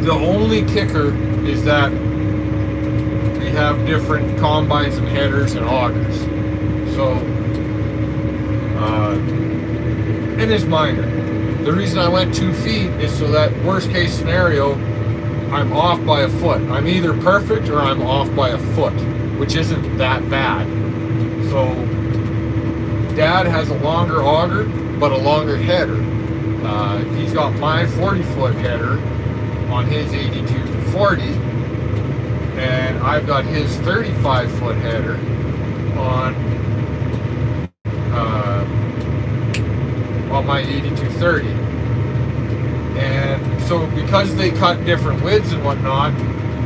The only kicker is that we have different combines and headers and augers. So, and it's minor. The reason I went 2 feet is so that worst case scenario, I'm off by a foot. I'm either perfect or I'm off by a foot, which isn't that bad. So Dad has a longer auger, but a longer header. He's got my 40-foot header on his 8240, and I've got his 35-foot header on my 8230. And so because they cut different widths and whatnot,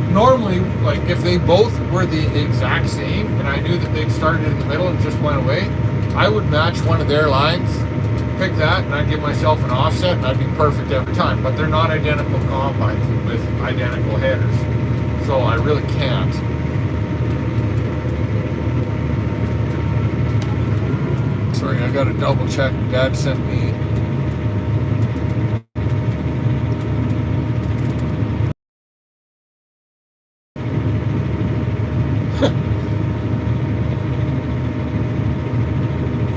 normally, like if they both were the exact same and I knew that they'd started in the middle and just went away, I would match one of their lines, pick that, and I'd give myself an offset, and I'd be perfect every time. But they're not identical combines with identical headers, so I really can't. Sorry, I gotta double check. Dad sent me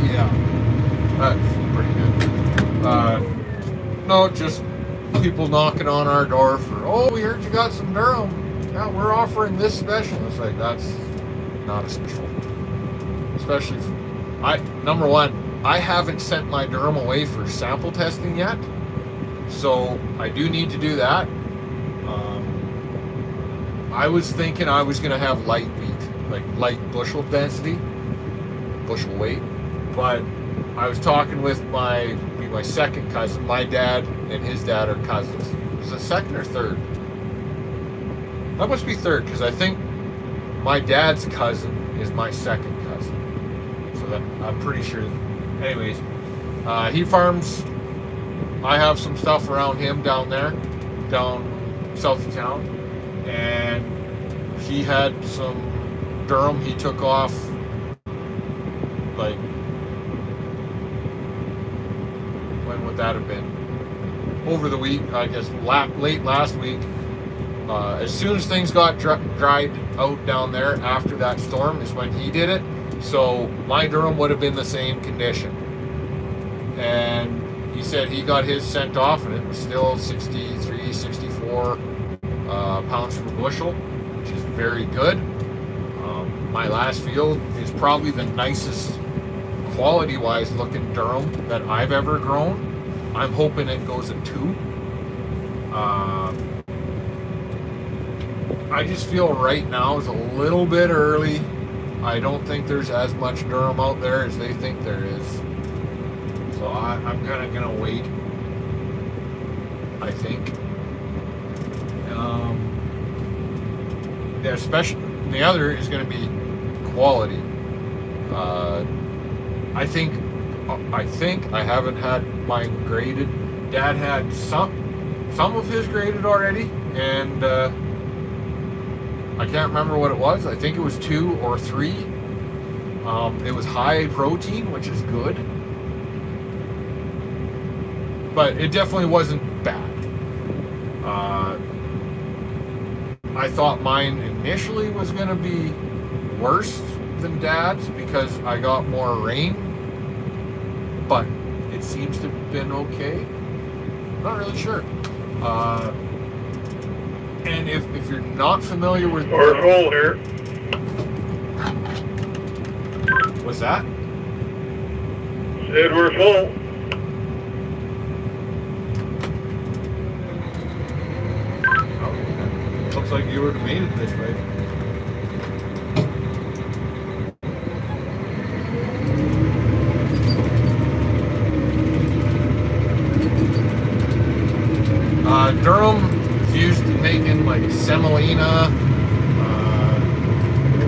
Yeah, that's pretty good. No, just people knocking on our door for, oh, we heard you got some durum. Yeah, we're offering this special. It's like, that's not a special. Especially, number one, I haven't sent my durum away for sample testing yet. So I do need to do that. I was thinking I was going to have light wheat, like light bushel density, bushel weight. But I was talking with my second cousin. My dad and his dad are cousins. Is it second or third? That must be third, because I think my dad's cousin is my second cousin. So that, I'm pretty sure. Anyways, he farms. I have some stuff around him down there, down south of town, and he had some durum he took off, like, when would that have been? Over the week, I guess, late last week. As soon as things got dried out down there after that storm is when he did it. So my durum would have been the same condition. And he said he got his sent off and it was still 63, 64 pounds per bushel, which is very good. My last field is probably the nicest quality-wise looking durum that I've ever grown. I'm hoping it goes a 2. I just feel right now is a little bit early. I don't think there's as much durum out there as they think there is. So I'm kind of going to wait, I think. Especially, the other is going to be quality. I think I haven't had mine graded. Dad had some of his graded already, and I can't remember what it was. I think it was 2 or 3. It was high protein, which is good, but it definitely wasn't bad. I thought mine initially was going to be worse than Dad's because I got more rain, but it seems to have been okay. Not really sure. And if you're not familiar with... We're full here. What's that? Said we're full. Looks like you would have made it this way. Durum is used in making like semolina,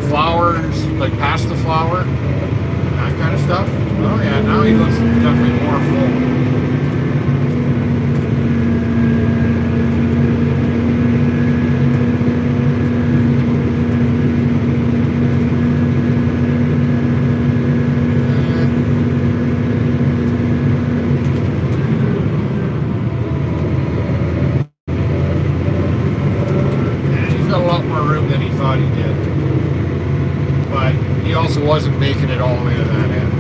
flours, like pasta flour, that kind of stuff. Oh yeah, now he looks definitely more full. Wasn't making it all the way to that end.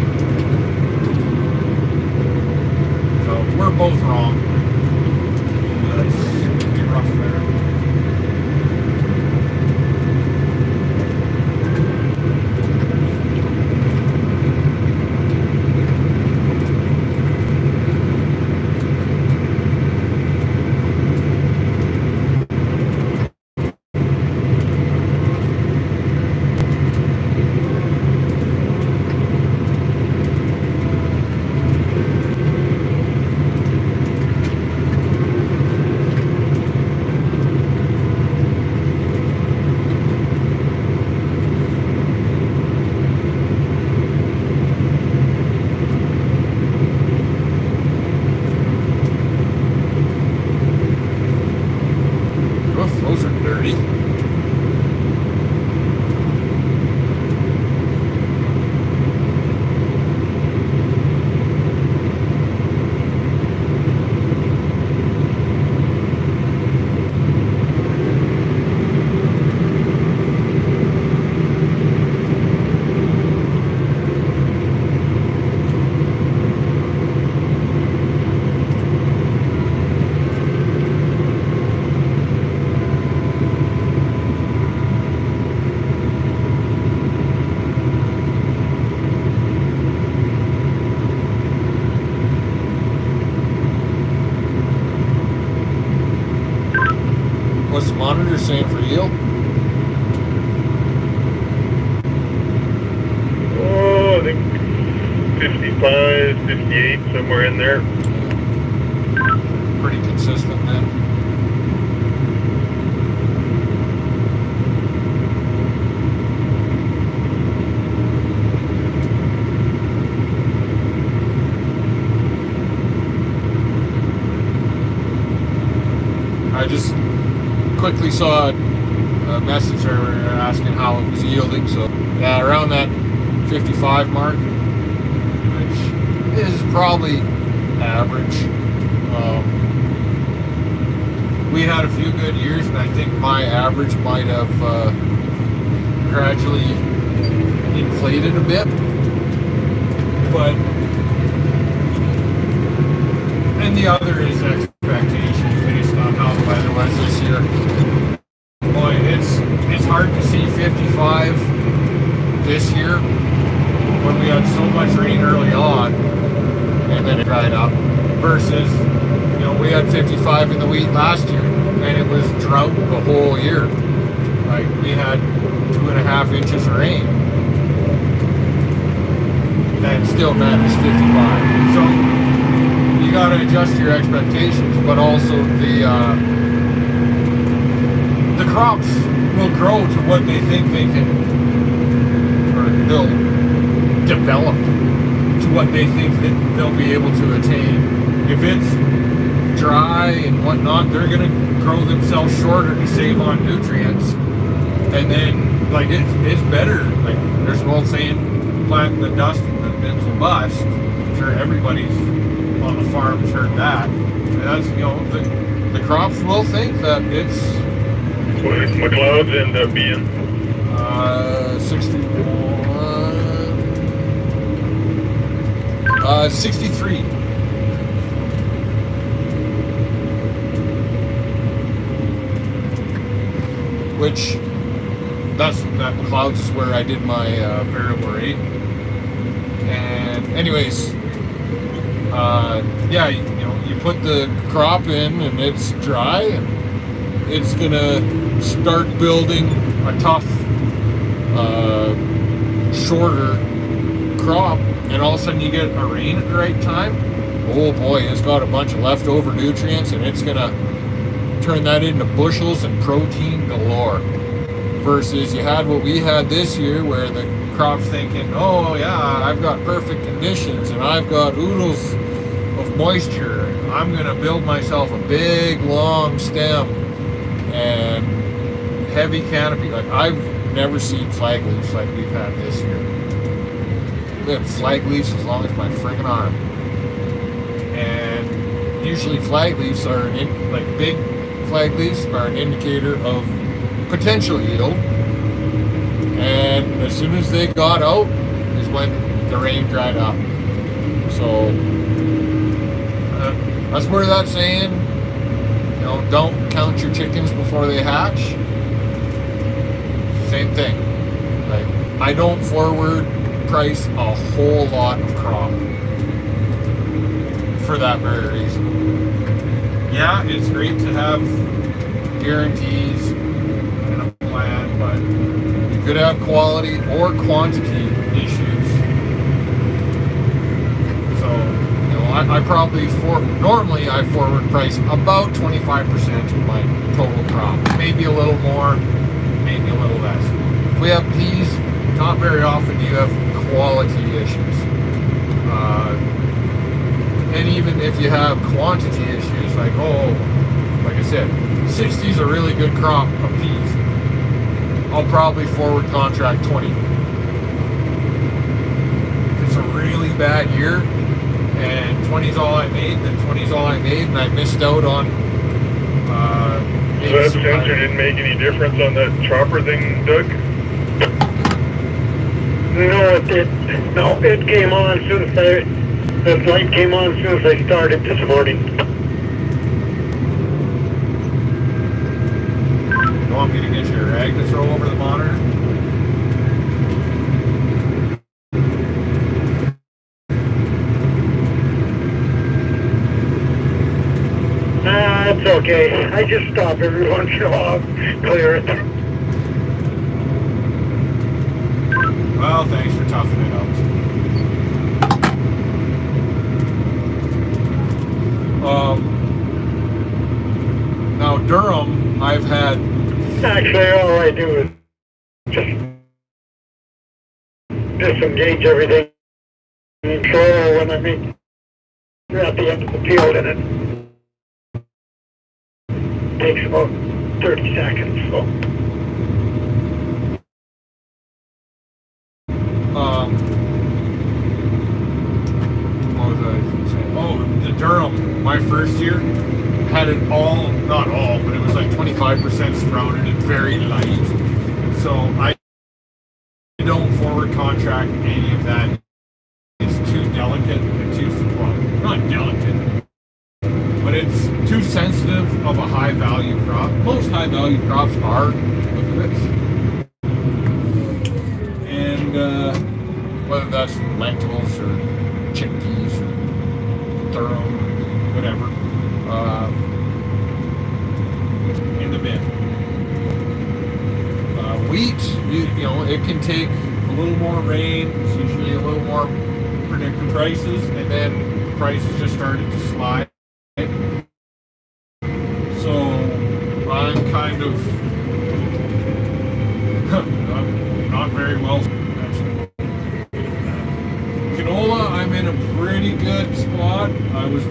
So we're both wrong. It's gonna be rough there. Those are dirty. What's the monitor saying for yield? Oh, I think 55, 58, somewhere in there. Pretty consistent then. I just quickly saw a message asking how it was yielding, so yeah, around that 55 mark, which is probably average. We had a few good years, and I think my average might have gradually inflated a bit, but and the other is expectations based on how the weather was this year. Boy, it's hard to see 55 this year when we had so much rain early on and then it dried up, versus, you know, we had 55 in the wheat last year and it was drought the whole year. Like, we had 2.5 inches of rain and still managed 55. So you got to adjust your expectations, but also the crops will grow to what they think they can, or they'll develop to what they think that they'll be able to attain. If it's dry and whatnot, they're going to grow themselves shorter to save on nutrients. And then, like, it's better. Like, there's an old saying, plant in the dust and the bins will bust. I'm sure everybody's on the farm's heard that. And that's, you know, the crops will think that it's... What did McLeod's end up being? 63. Which, that McLeod's is where I did my variable rate. And anyways, yeah, you know, you put the crop in and it's dry and it's gonna start building a tough, shorter crop, and all of a sudden you get a rain at the right time. Oh boy, it's got a bunch of leftover nutrients and it's gonna turn that into bushels and protein galore. Versus you had what we had this year, where the crop's thinking, oh yeah, I've got perfect conditions and I've got oodles of moisture. I'm gonna build myself a big long stem and heavy canopy. Like, I've never seen flag leaves like we've had this year. We have flag leaves as long as my friggin' arm. And usually flag leaves are big flag leaves are an indicator of potential yield. And as soon as they got out is when the rain dried up. So that's where that saying, you know, don't count your chickens before they hatch. Same thing. Like, I don't forward price a whole lot of crop for that very reason. Yeah, it's great to have guarantees and a plan, but you could have quality or quantity issues. So, you know, I probably normally I forward price about 25% of my total crop. Maybe a little more, maybe a little less. If we have peas, not very often do you have quality issues. And even if you have quantity issues, like I said, 60 is a really good crop of peas. I'll probably forward contract 20. If it's a really bad year and 20 is all I made, then 20 is all I made, and I missed out on. So that sensor didn't make any difference on that chopper thing, Doug? No, it came on as soon as the light came on as soon as I started this morning. You want me to get your rag to throw over the monitor? It's okay. I just stop every once in a while, clear it. Well, thanks for toughing it out. Now Durham, I've had. Actually, all I do is just disengage everything and throw when I meet at the end of the field, and it takes about 30 seconds. So. What was I saying? Oh, the Durham, my first year, had it all, not all, but it was like 25% sprouted and very light. So I don't forward contract any of that. It's too delicate and too, well, not delicate, but it's too sensitive of a high value crop. Most high value crops are. Look at this. And whether that's lentils or chickpeas or durum, whatever, in the bin. Wheat, you know, it can take a little more rain. It's usually a little more predicted prices, and then prices just started to slide. So I'm kind of I'm not very well. Canola, I'm in a pretty good spot. I was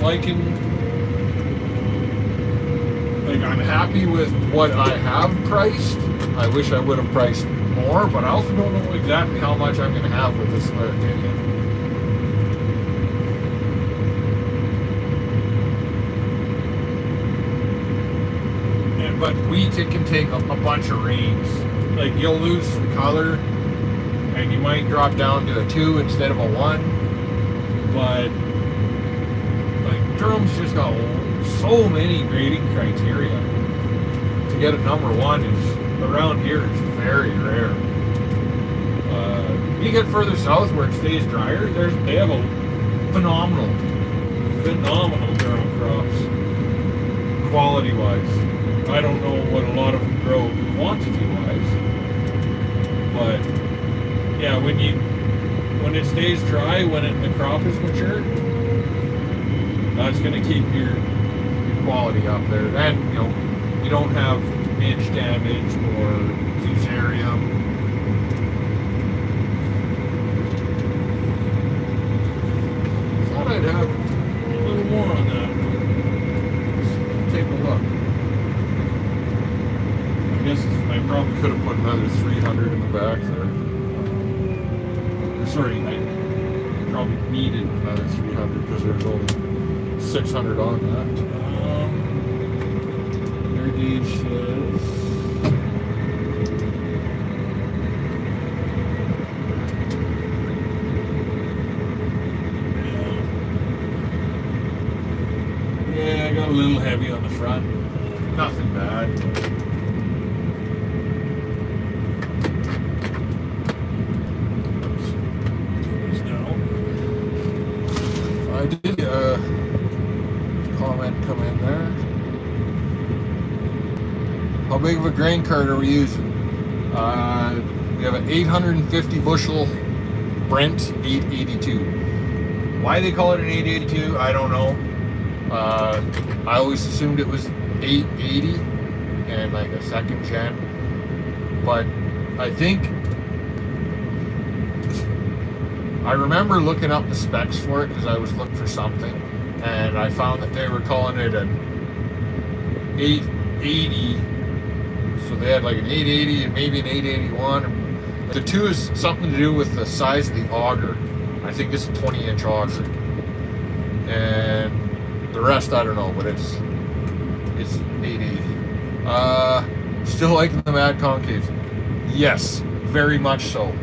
I'm happy with what I have priced. I wish I would have priced more, but I also don't know exactly how much I'm going to have with this opinion. But wheat, it can take a bunch of rains. Like, you'll lose some color, and you might drop down to a 2 instead of a 1. But, like, Durham's just got so many grading criteria. To get a number 1 is, around here, is very rare. You get further south where it stays drier, they have a phenomenal Durham crops, quality-wise. I don't know what a lot of them grow quantity-wise, but yeah, when it stays dry, when the crop is mature, that's going to keep your quality up there. And you know, you don't have midge damage or fusarium. Thought I'd have a little more on that. Let's take a look. I guess I probably could have put another 300 in the back there. Sorry, I probably needed another 300 because there's only 600 on that. Their gauge says yeah, I got a little heavy on the front. Nothing bad. I did comment come in there. How big of a grain cart are we using? We have an 850 bushel Brent 882. Why they call it an 882, I don't know. I always assumed it was 880 and like a second gen. But I think I remember looking up the specs for it because I was looking for something, and I found that they were calling it an 880. So they had like an 880 and maybe an 881. The two is something to do with the size of the auger. I think it's a 20-inch auger, and the rest I don't know, but it's 880. Still liking the Mad Concave? Yes, very much so.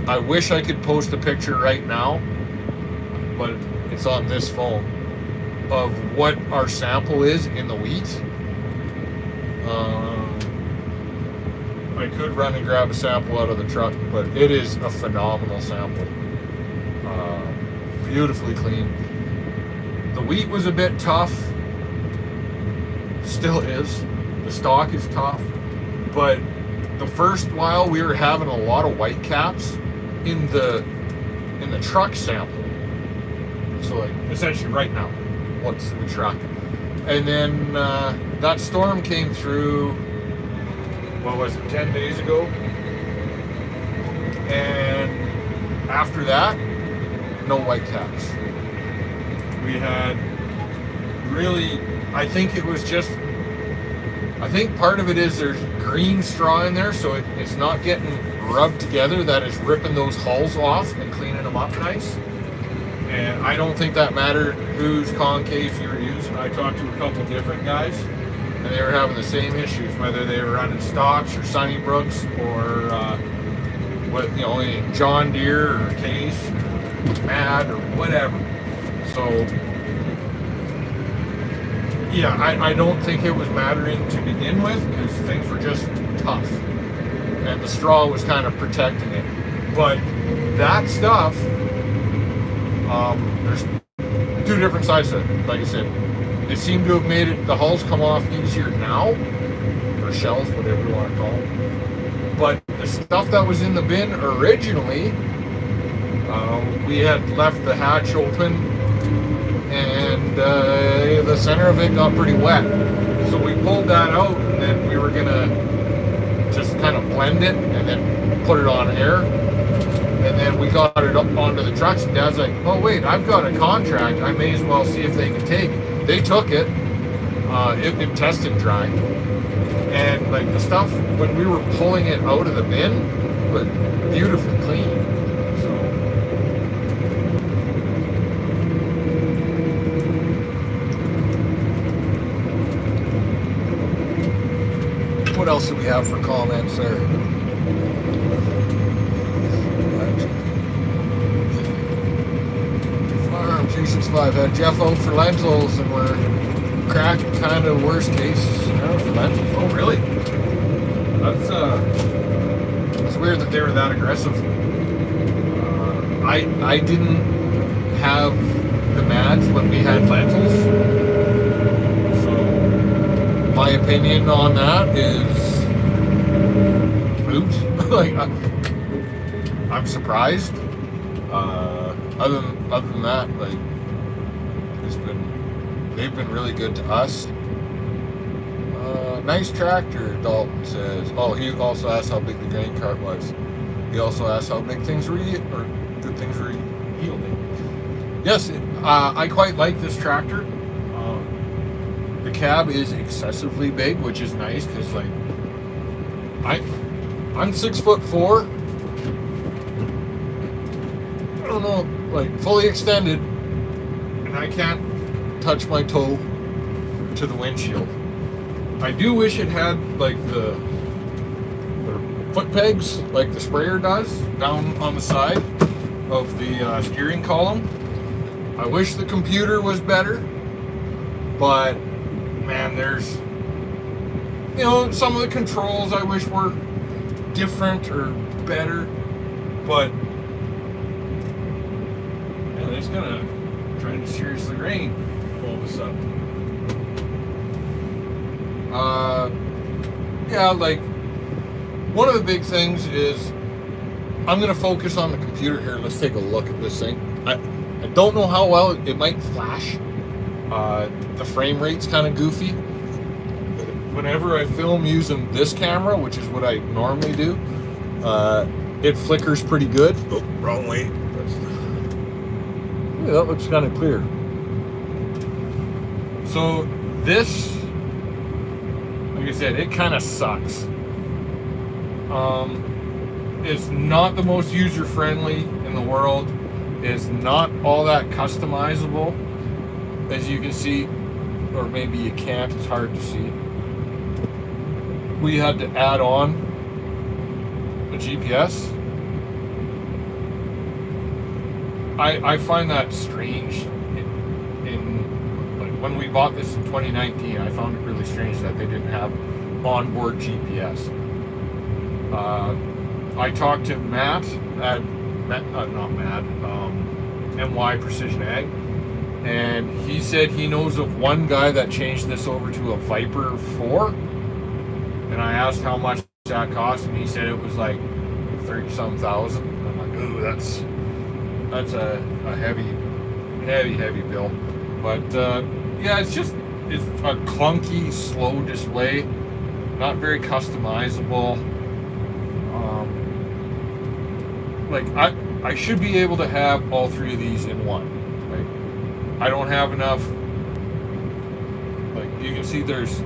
I wish I could post a picture right now, but it's on this phone, of what our sample is in the wheat. I could run and grab a sample out of the truck, but it is a phenomenal sample. Beautifully clean. The wheat was a bit tough. still is. The stock is tough, but the first while we were having a lot of white caps in the truck sample. So like essentially right now, what's the truck? And then that storm came through, what was it, 10 days ago? And after that, no white caps. We had really, I think part of it is there's green straw in there, so it's not getting rubbed together, that is ripping those hulls off and cleaning them up nice. And I don't think that mattered whose concave you were using. I talked to a couple different guys, and they were having the same issues, whether they were running Stocks or Sunnybrooks or John Deere or Case or Mad or whatever. So yeah, I don't think it was mattering to begin with, because things were just tough and the straw was kind of protecting it. But that stuff, there's two different sides to it. Like I said, it seemed to have made it, the hulls come off easier now, or shells, whatever you want to call them. But the stuff that was in the bin originally, we had left the hatch open, and the center of it got pretty wet. So we pulled that out, and then we were gonna just kind of blend it and then put it on air. And then we got it up onto the trucks, and Dad's like, oh wait, I've got a contract, I may as well see if they can take it. They took it. It tested dry. And like the stuff, when we were pulling it out of the bin, was beautifully clean. What else do we have for comments there? Farm 365 had Jeff out for lentils, and we're cracking kind of worst case scenario for lentils. Oh, really? It's weird that they were that aggressive. I didn't have the mats when we had lentils. My opinion on that is moot. Like, I'm surprised. Other than that, like, they've been really good to us. Nice tractor, Dalton says. Oh, he also asked how big the grain cart was. He also asked how big things were, or good things were yielding. Yes, I quite like this tractor. The cab is excessively big, which is nice, because like I'm 6'4". I don't know, like fully extended, and I can't touch my toe to the windshield. I do wish it had like the foot pegs, like the sprayer does, down on the side of the steering column. I wish the computer was better, but man, there's, some of the controls I wish were different or better, but it's gonna try to seriously rain all of a sudden. Yeah, like one of the big things is I'm gonna focus on the computer here. Let's take a look at this thing. I don't know how well it might flash. The frame rate's kind of goofy. Whenever I film using this camera, which is what I normally do, it flickers pretty good. Oh, wrong way. Yeah, that looks kind of clear. So this, like I said, it kind of sucks. It's not the most user-friendly in the world. It's not all that customizable, as you can see, or maybe you can't, it's hard to see. We had to add on a GPS. I find that strange. In like when we bought this in 2019, I found it really strange that they didn't have onboard GPS. I talked to Matt at MY Precision Ag, And he said he knows of one guy that changed this over to a Viper 4. And I asked how much that cost, and he said it was like 30-some thousand. I'm like, ooh, that's a heavy bill. But yeah, it's a clunky, slow display, not very customizable. Like I should be able to have all three of these in one. Right? I don't have enough. Like you can see, there's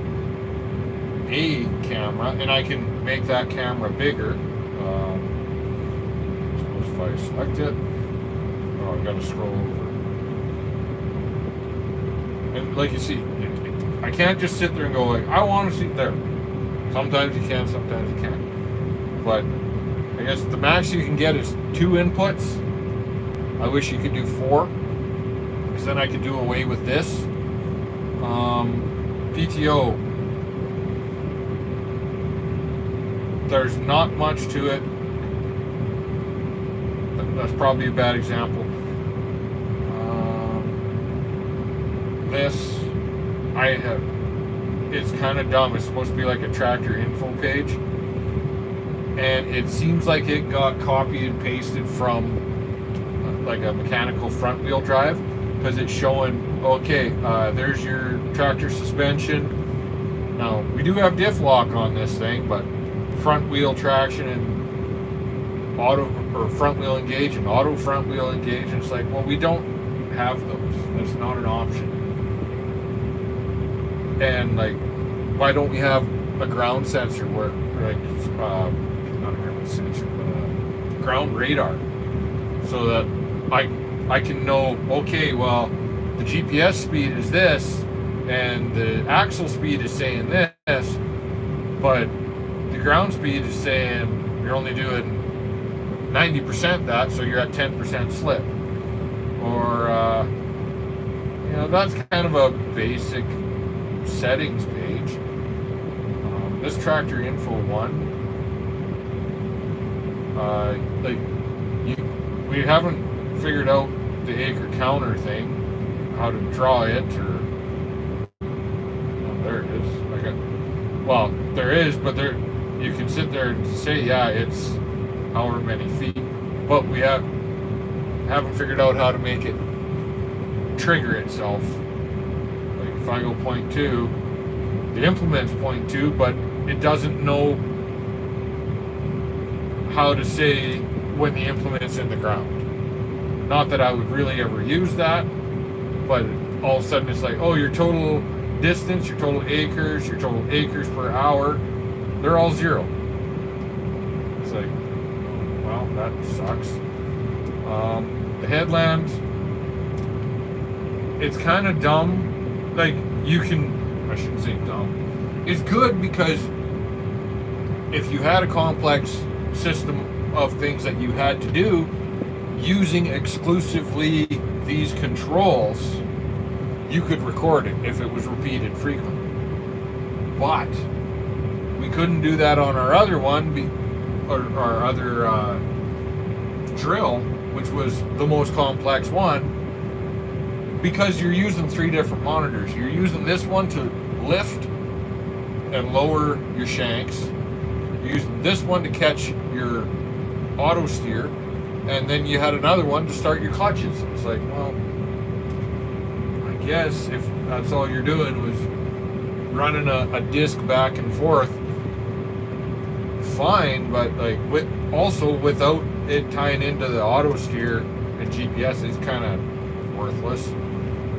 a camera, and I can make that camera bigger. Suppose if I select it, oh, I've got to scroll over. And like you see, I can't just sit there and go like, I want to see there. Sometimes you can, sometimes you can't. But I guess the max you can get is 2 inputs. I wish you could do 4, because then I could do away with this. PTO. There's not much to it. That's probably a bad example. This, it's kind of dumb. It's supposed to be like a tractor info page, and it seems like it got copied and pasted from like a mechanical front wheel drive, because it's showing, okay, there's your tractor suspension. Now we do have diff lock on this thing, but front wheel traction and auto, or front wheel engage and auto front wheel engage, and it's like, well, we don't have those. That's not an option. And like, why don't we have a ground sensor where, like, not a ground sensor, but a ground radar, so that I can know, okay, well, the GPS speed is this, and the axle speed is saying this, but the ground speed is saying you're only doing 90% that, so you're at 10% slip. Or, that's kind of a basic settings page. This tractor info one, we haven't figured out the acre counter thing, how to draw it, or there it is. There is, but you can sit there and say, yeah, it's however many feet, but we haven't figured out how to make it trigger itself. Like if I go 0.2, the implement's 0.2, but it doesn't know how to say when the implement's in the ground. Not that I would really ever use that, but all of a sudden it's like, oh, your total distance, your total acres per hour, they're all 0. It's like, well, that sucks. The headland, it's kind of dumb. Like, I shouldn't say dumb. It's good because if you had a complex system of things that you had to do using exclusively these controls, you could record it if it was repeated frequently. But we couldn't do that on our other one, or our other drill, which was the most complex one, because you're using 3 different monitors. You're using this one to lift and lower your shanks. You're using this one to catch your auto steer, and then you had another one to start your clutches. It's like, well, I guess if that's all you're doing was running a disc back and forth, fine, but like also without it tying into the auto steer and GPS is kind of worthless.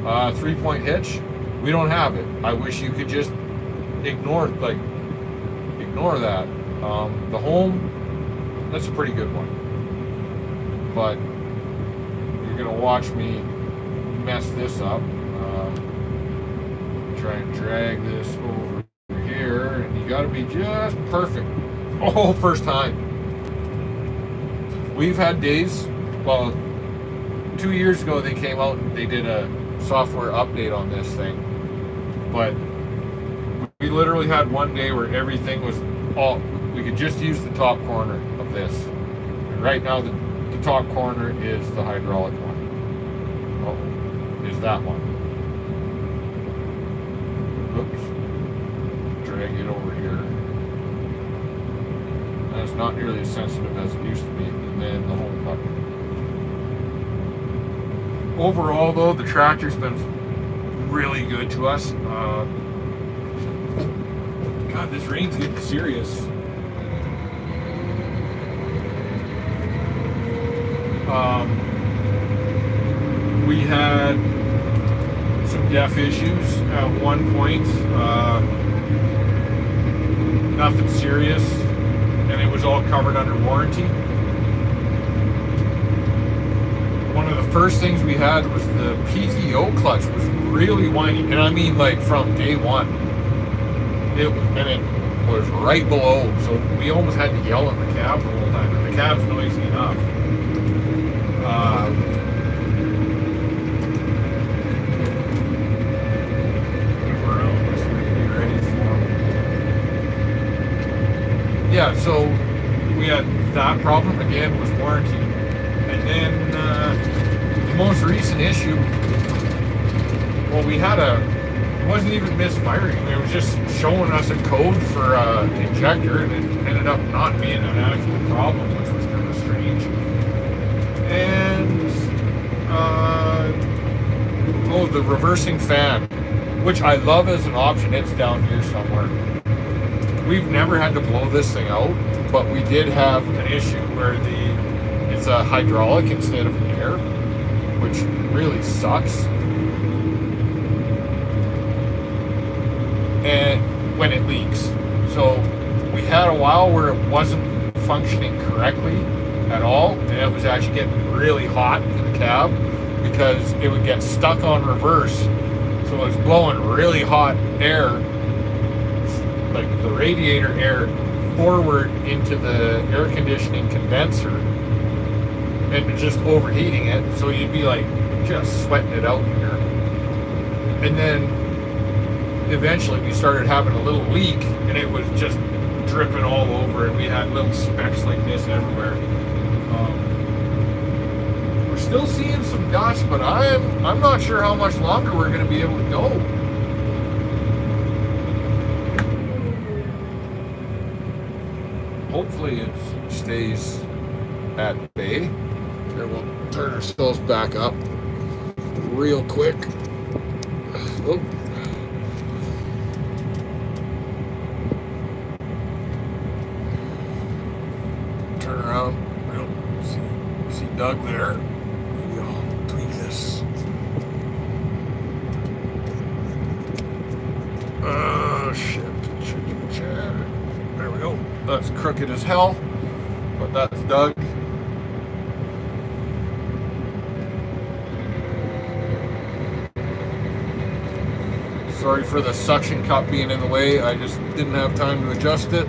3-point hitch, we don't have it. I wish you could just ignore that. The home, that's a pretty good one, but you're gonna watch me mess this up. Try and drag this over here, and you got to be just perfect. Oh, first time. We've had days, well, 2 years ago they came out and they did a software update on this thing, but we literally had one day where everything was we could just use the top corner of this. And right now the top corner is the hydraulic one. Oh, is that one. Oops. Drag it over here. That's not nearly as sensitive as it used to be. And then the home button. Overall, though, the tractor's been really good to us. God, this rain's getting serious. We had some def issues at one point. Nothing serious, and it was all covered under warranty. One of the first things we had was the PTO clutch was really whiny, and I mean like from day one. It was right below, so we almost had to yell at the cab the whole time. And the cab's noisy enough. Yeah, so we had that problem again, was warranty. And then the most recent issue, well, we had it wasn't even misfiring. It was just showing us a code for injector, and it ended up not being an actual problem, which was kind of strange. And the reversing fan, which I love as an option. It's down here somewhere. We've never had to blow this thing out, but we did have an issue where it's a hydraulic instead of an air, which really sucks. And when it leaks. So we had a while where it wasn't functioning correctly at all, and it was actually getting really hot in the cab because it would get stuck on reverse. So it was blowing really hot air, like the radiator air, forward into the air conditioning condenser, and just overheating it. So you'd be like just sweating it out here. And then eventually we started having a little leak, and it was just dripping all over, and we had little specks like this everywhere. We're still seeing some dust, but I'm not sure how much longer we're going to be able to go. Hopefully it stays at bay. Here, we'll turn ourselves back up real quick. Oh. Turn around. I don't see Doug there. Maybe I'll tweak this. Oh shit. There we go. That's crooked as hell, but that's Doug. Sorry for the suction cup being in the way. I just didn't have time to adjust it.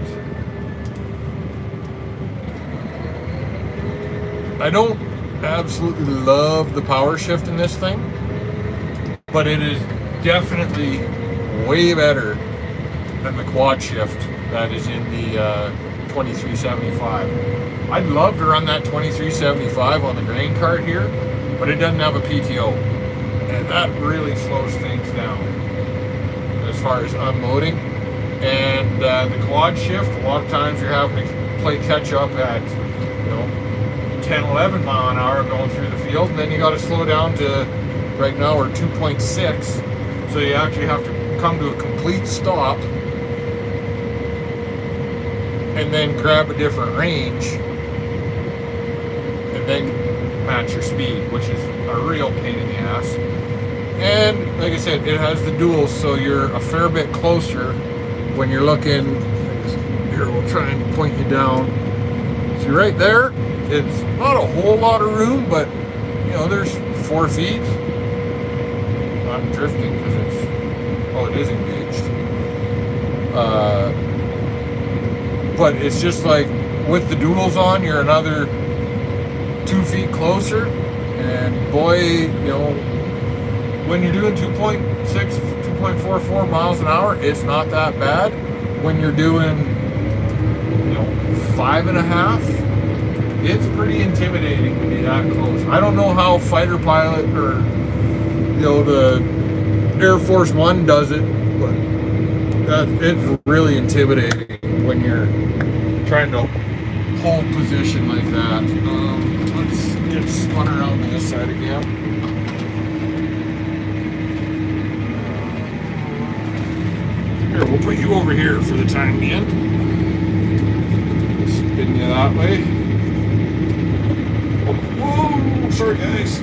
I don't absolutely love the power shift in this thing, but it is definitely way better than the quad shift that is in the 2375. I'd love to run that 2375 on the grain cart here, but it doesn't have a PTO, and that really slows things down as far as unloading. And the quad shift, a lot of times you're having to play catch up at 10, 11 mile an hour going through the field, and then you got to slow down to, right now we're 2.6, so you actually have to come to a complete stop and then grab a different range and then match your speed, which is a real pain in the ass. And like I said, it has the duals, so you're a fair bit closer when you're looking. Here, we'll try and point you down. See right there, it's not a whole lot of room, but there's 4 feet. I'm drifting because it is engaged. But it's just like with the duals on, you're another 2 feet closer. And boy, when you're doing 2.6, 2.44 miles an hour, it's not that bad. When you're doing 5.5, it's pretty intimidating to be that close. I don't know how fighter pilot or the Air Force One does it, but it's really intimidating when you're trying to hold position like that. Let's get spun around to this side again. Here, we'll put you over here for the time being. Spin you that way. Oh, whoa, sorry guys.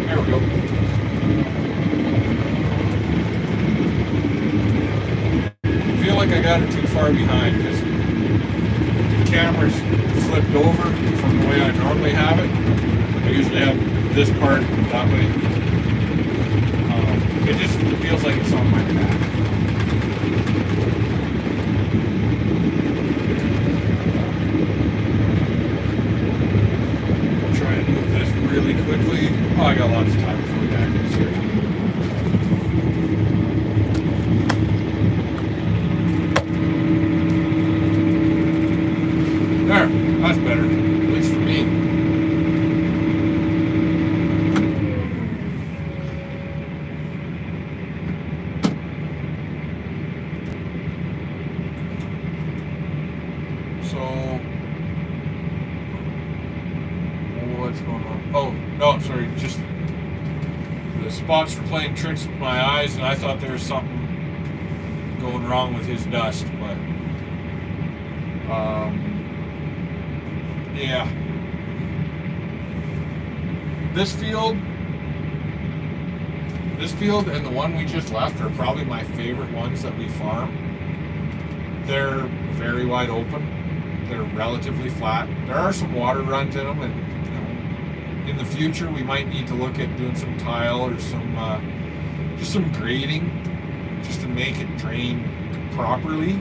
There we go. I feel like I got it too far behind because the camera's flipped over from the way I normally have it. I usually have this part that way. It just feels like it's on my back. I'll try and move this really quickly. Oh, I got lots of time before we back this here. There, that's better, at least for me. So, what's going on? Oh, no, sorry, just the spots were playing tricks with my eyes, and I thought there was something going wrong with his dust, but, yeah. This field and the one we just left are probably my favorite ones that we farm. They're very wide open. They're relatively flat. There are some water runs in them, and you know, in the future we might need to look at doing some tile or some just some grading, just to make it drain properly.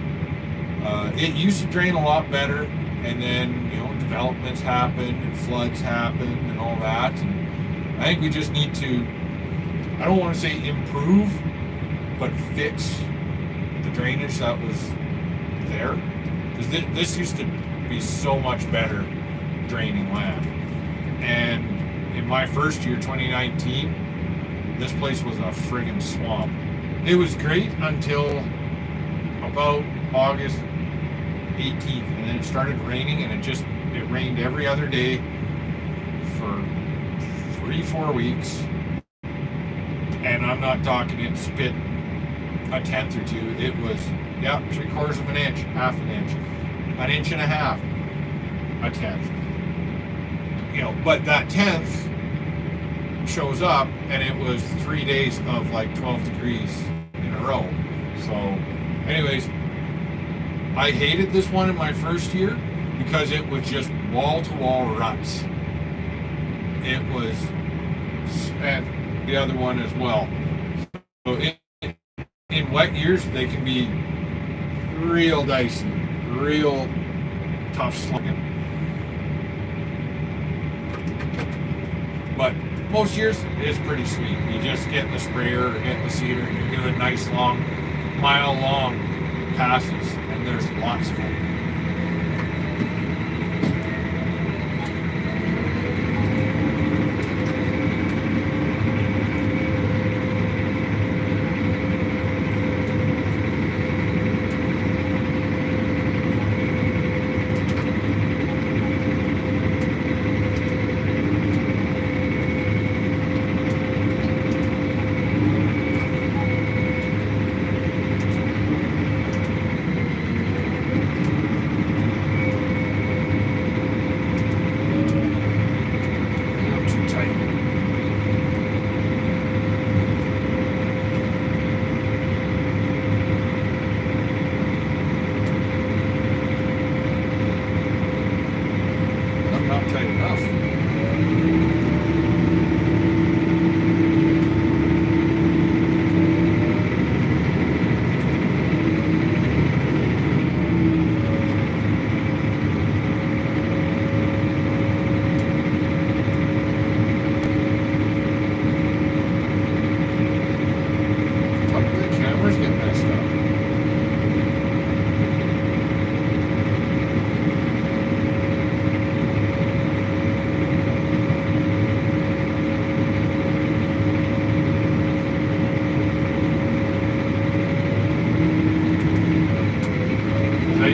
It used to drain a lot better, and then you know developments happen and floods happen and all that. And I think we just need to, I don't want to say improve, but fix the drainage that was there. Because this used to be so much better draining land. And in my first year, 2019, this place was a friggin' swamp. It was great until about August 18th, and then it started raining, and it rained every other day for 3-4 weeks. And I'm not talking it spit a tenth or two. It was, yeah, 3/4 of an inch, half an inch, an inch and a half, a tenth. You know, but that tenth shows up, and it was 3 days of like 12 degrees in a row. So, anyways, I hated this one in my first year because it was just wall-to-wall ruts. It was, and the other one as well. So in wet years, they can be real dicey, real tough slugging. But most years, it's pretty sweet. You just get the sprayer or get the seeder, and you're doing nice long, mile-long passes, and there's lots of them.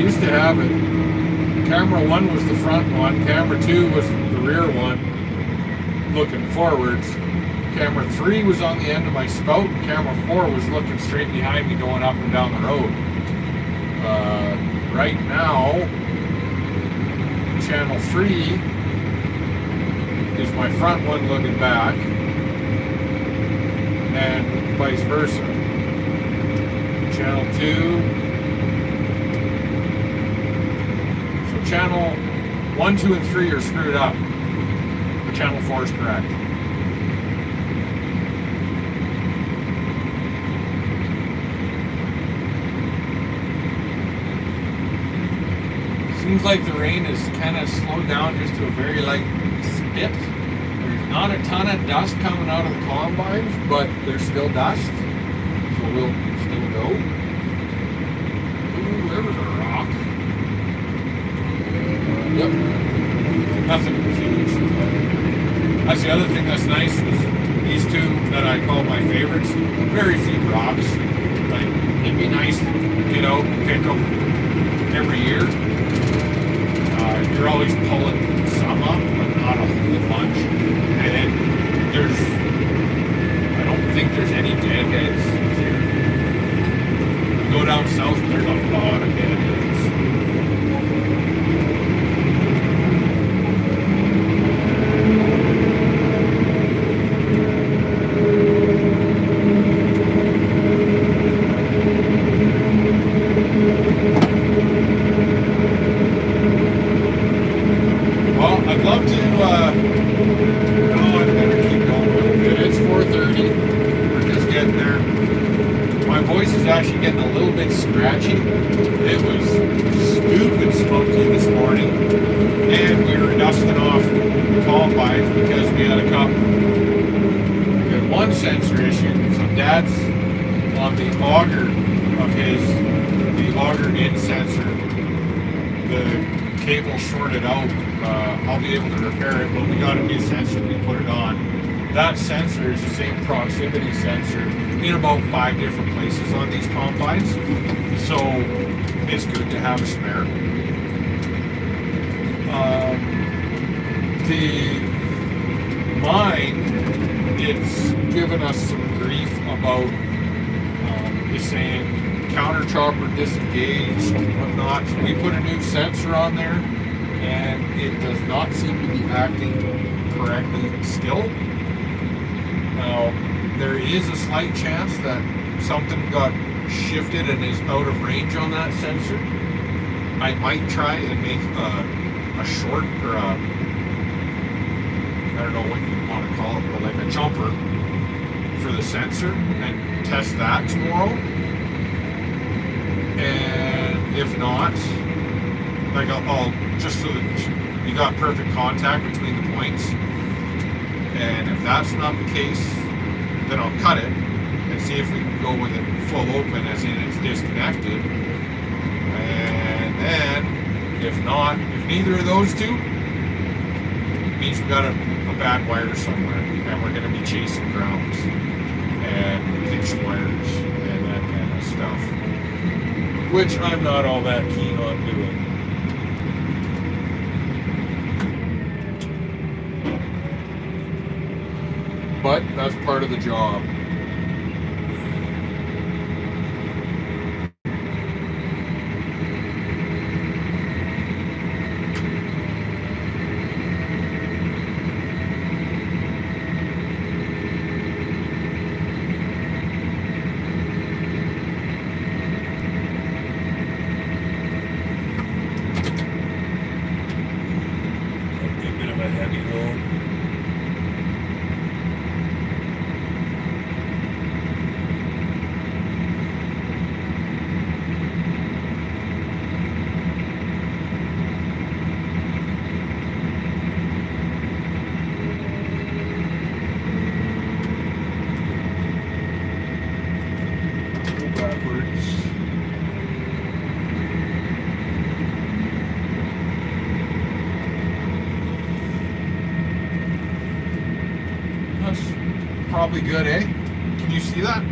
used to have it. Camera 1 was the front one. Camera 2 was the rear one, looking forwards. Camera 3 was on the end of my spout. Camera 4 was looking straight behind me going up and down the road. Right now, channel 3 is my front one looking back, and vice versa. Channel 2. So channel 1, 2, and 3 are screwed up. But channel 4 is correct. Seems like the rain has kind of slowed down just to a very light spit. There's not a ton of dust coming out of the combines, but there's still dust, so we'll still go. Ooh, there was a rock. Yep. Nothing huge. That's the other thing that's nice is these two that I call my favorites. Very few rocks. Like, it'd be nice to get out and pick them every year. You're always pulling some up, but not a whole bunch. And I don't think there's any deadheads here. You go down south, there's a lot of deadheads. I'd love to, I better keep going a little bit. It's 4:30, we're just getting there. My voice is actually getting a little bit scratchy. It was stupid smoky this morning, and we were dusting off the combines because we had one sensor issue. So Dad's on the auger of the auger in sensor. The cable shorted out. I'll be able to repair it, but we got a new sensor, we put it on. That sensor is the same proximity sensor in about 5 different places on these combines, so it's good to have a spare. It's given us some grief about it's saying counter chopper disengaged and whatnot. So we put a new sensor on there, and it does not seem to be acting correctly still. Now, there is a slight chance that something got shifted and is out of range on that sensor. I might try and make a short, or I don't know what you want to call it, but like a jumper for the sensor and test that tomorrow. And if not, like I'll just so that you got perfect contact between the points, and if that's not the case, then I'll cut it and see if we can go with it full open, as in it's disconnected. And then if not, if neither of those two, it means we got a bad wire somewhere, and we're going to be chasing grounds and pitched wires and that kind of stuff, which I'm not all that keen on doing. But that's part of the job. Probably good, eh? Can you see that?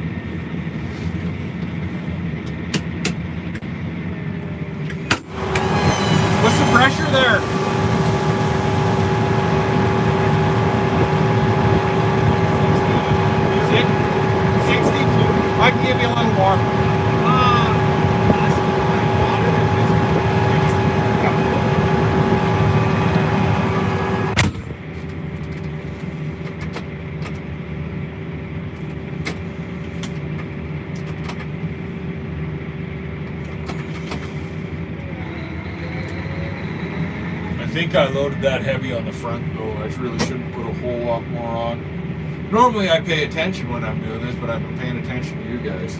pressure there. Is it 62? I can give you a little more. I think I loaded that heavy on the front though. I really shouldn't put a whole lot more on. Normally I pay attention when I'm doing this, but I've been paying attention to you guys.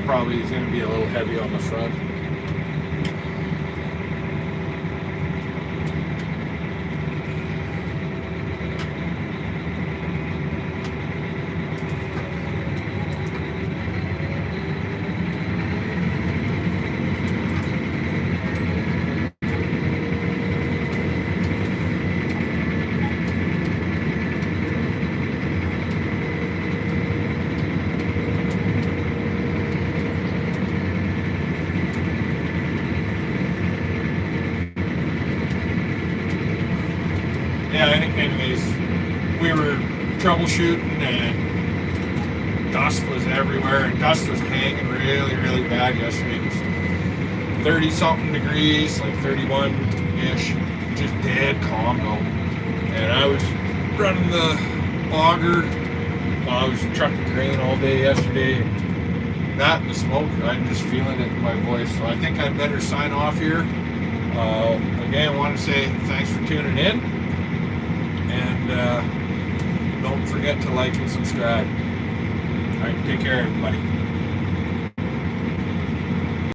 Probably is going to be a little heavy on the front. Yeah, anyways, we were troubleshooting and dust was everywhere, and dust was hanging really, really bad yesterday. It was 30 something degrees, like 31-ish, just dead calm though. And I was running the auger, I was trucking grain all day yesterday. That and the smoke, I'm just feeling it in my voice. So I think I better sign off here. Again, I want to say thanks for tuning in. And don't forget to like and subscribe. All right, take care, everybody.